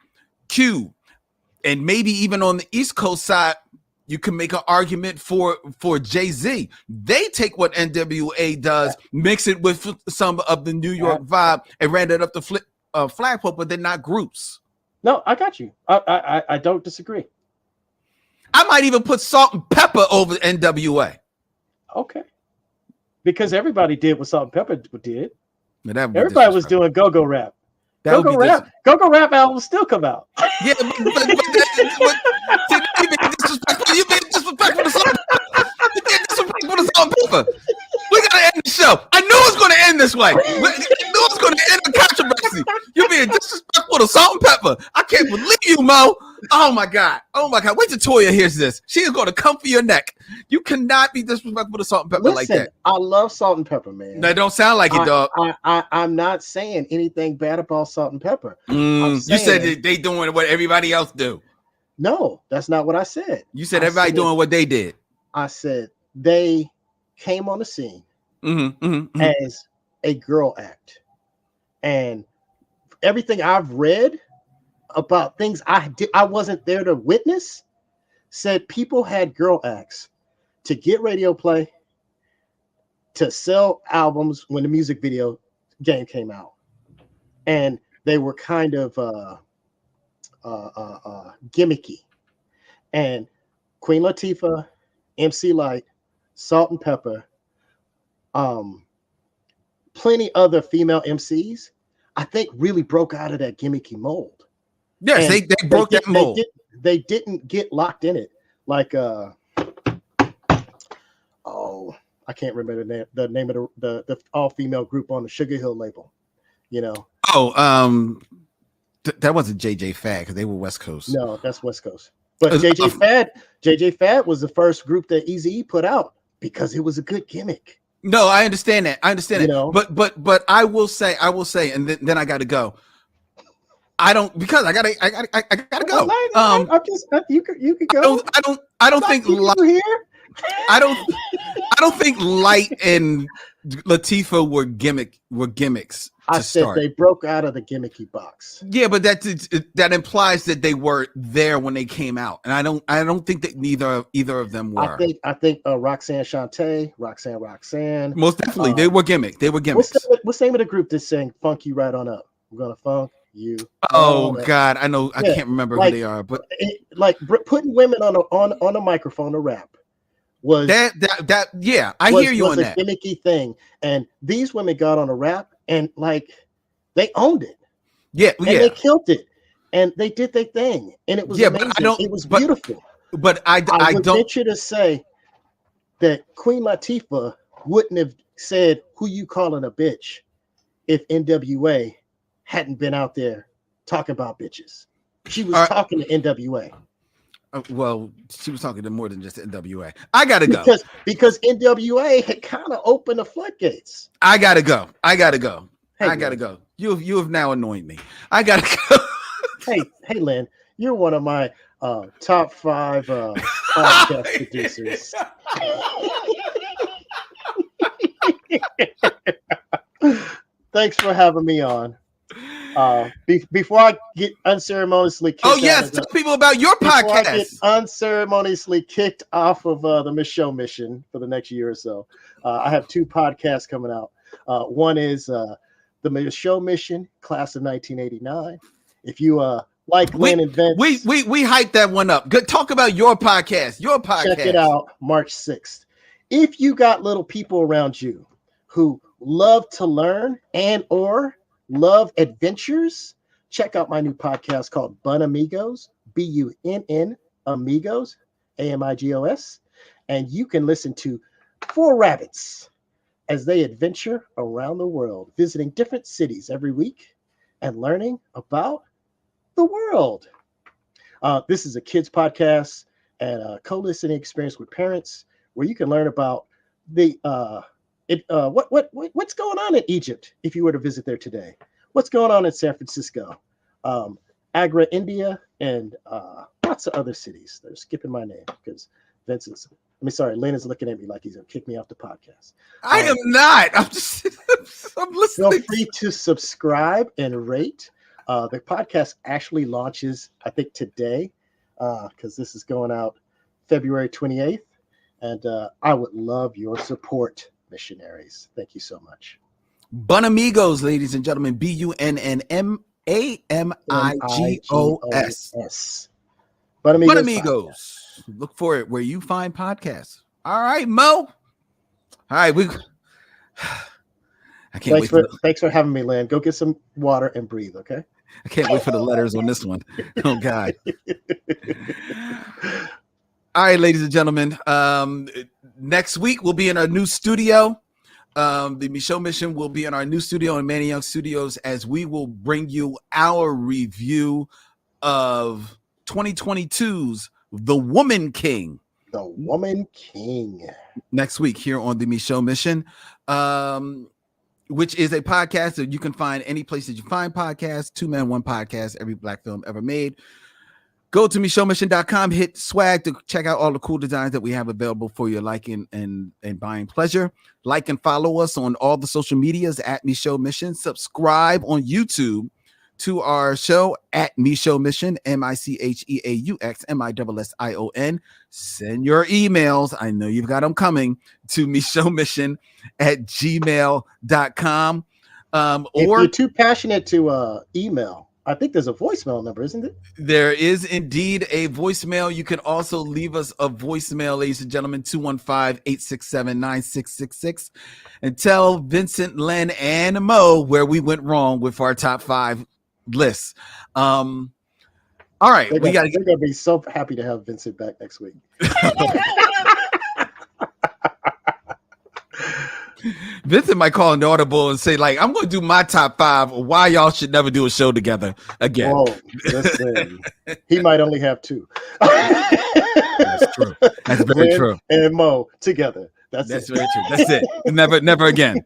Q, and maybe even on the East Coast side, you can make an argument for Jay-Z. They take what NWA does, mix it with some of the New York vibe, and ran it up the flagpole, but they're not groups. No, I got you. I don't disagree. I might even put Salt and Pepper over NWA. Okay. Because everybody did what Salt and Pepper did. Everybody was doing go-go rap. Go-go rap albums still come out. Yeah, but you being disrespectful to Salt and Pepper. You being disrespectful to Salt and Pepper. We gotta end the show. I knew it was gonna end this way. I knew it was gonna end the controversy. You're being disrespectful to Salt and Pepper. I can't believe you, Mo. Oh my god. Wait till Toya hears this. She is gonna come for your neck. You cannot be disrespectful to Salt and Pepper like that. I love Salt and Pepper, man. That don't sound like it, dog. I'm not saying anything bad about Salt and Pepper. You said they doing what everybody else do. No, that's not what I said. You said everybody doing what they did. I said they came on the scene as a girl act, and everything I've read about things I wasn't there to witness said people had girl acts to get radio play, to sell albums when the music video game came out, and they were kind of gimmicky. And Queen Latifah, MC Lyte, Salt and Pepper, plenty other female MCs, I think really broke out of that gimmicky mold. Yes, they broke that mold. They didn't get locked in it. Like I can't remember the name of the all-female group on the Sugar Hill label, you know. That wasn't JJ Fad because they were West Coast. No, that's West Coast. But JJ Fad was the first group that Eazy-E put out because it was a good gimmick. No, I understand that. You know? But I will say, and then I got to go. I don't because I gotta go. I'm just you could go. I don't think I don't think Light and Latifah were gimmicks. I said start. They broke out of the gimmicky box. Yeah, but that implies that they were there when they came out, and I don't think that either of them were. I think Roxanne Shante, Roxanne. Most definitely, they were gimmick. What's the name of the group that sang "Funk You Right On Up"? We're gonna funk Oh God, I know. I Yeah, can't remember who like, they are, but putting women on a microphone to rap was yeah, I hear you on a that. gimmicky thing, and these women got on a rap and like they owned it. Yeah, And they killed it, and they did their thing, and it was amazing. It was beautiful. But I would don't venture to say that Queen Latifah wouldn't have said "Who you calling a bitch" if NWA hadn't been out there talking about bitches. She was talking to NWA. Well, she was talking to more than just NWA. I gotta go because NWA had kind of opened the floodgates. I gotta go. Hey, I gotta go. You have now annoyed me. I gotta go. hey, Lynn, you're one of my top 5 podcast producers. Thanks for having me on. Before I get unceremoniously kicked tell people about your podcast. Before I get unceremoniously kicked off of the Michelle Mission for the next year or so, I have 2 podcasts coming out. One is the Michelle Mission, class of 1989. If you like Lynn and Vince, we hyped that one up. Good. Talk about your podcast. Check it out, March 6th. If you got little people around you who love to learn and or love adventures, check out my new podcast called Bun Amigos, BUNN Amigos, AMIGOS, and you can listen to 4 rabbits as they adventure around the world, visiting different cities every week and learning about the world. This is a kids podcast and a co-listening experience with parents where you can learn about the what's going on in Egypt if you were to visit there today. What's going on in San Francisco, Agra, India, and lots of other cities. They're skipping my name because Lynn is looking at me like he's gonna kick me off the podcast. I am not. I'm listening. Feel free to subscribe and rate. The podcast actually launches, I think, today, because this is going out February 28th. And I would love your support, missionaries. Thank you so much. Bun Amigos, ladies and gentlemen. BUNNAMIGOS. Bun Amigos. Look for it where you find podcasts. All right, Mo. All right, I can't wait. Thanks for having me, Lynn. Go get some water and breathe, okay? I can't wait for the letters on this one. Oh, God. All right, ladies and gentlemen. Next week, we'll be in our new studio. The Michelle Mission will be in our new studio in Manny Young Studios as we will bring you our review of 2022's The Woman King. The Woman King. Next week here on the Michelle Mission, which is a podcast that you can find any place that you find podcasts. 2 Men, 1 podcast, every black film ever made. Go to michellemission.com, hit swag to check out all the cool designs that we have available for your liking and buying pleasure. Like and follow us on all the social medias at Michelle Mission. Subscribe on YouTube to our show at Michelle Mission, MICHEAUXMISSION. Send your emails. I know you've got them coming to michellemission@gmail.com. Or if you're too passionate to email, I think there's a voicemail number, isn't it? There is indeed a voicemail. You can also leave us a voicemail, ladies and gentlemen, 215-867-9666, and tell Vincent, Len, and Mo where we went wrong with our top 5 lists. All right. They're going to be so happy to have Vincent back next week. Vincent might call an audible and say, like, I'm going to do my top 5 or why y'all should never do a show together again. Whoa, listen. He might only have 2. That's true. That's very true. And Mo together. That's very true. That's it. Never again.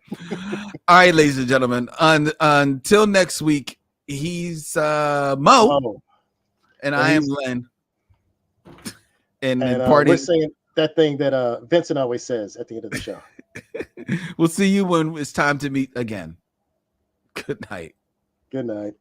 All right, ladies and gentlemen. Until next week, he's Mo. And I am Len. And we're saying that thing that Vincent always says at the end of the show. We'll see you when it's time to meet again. Good night. Good night.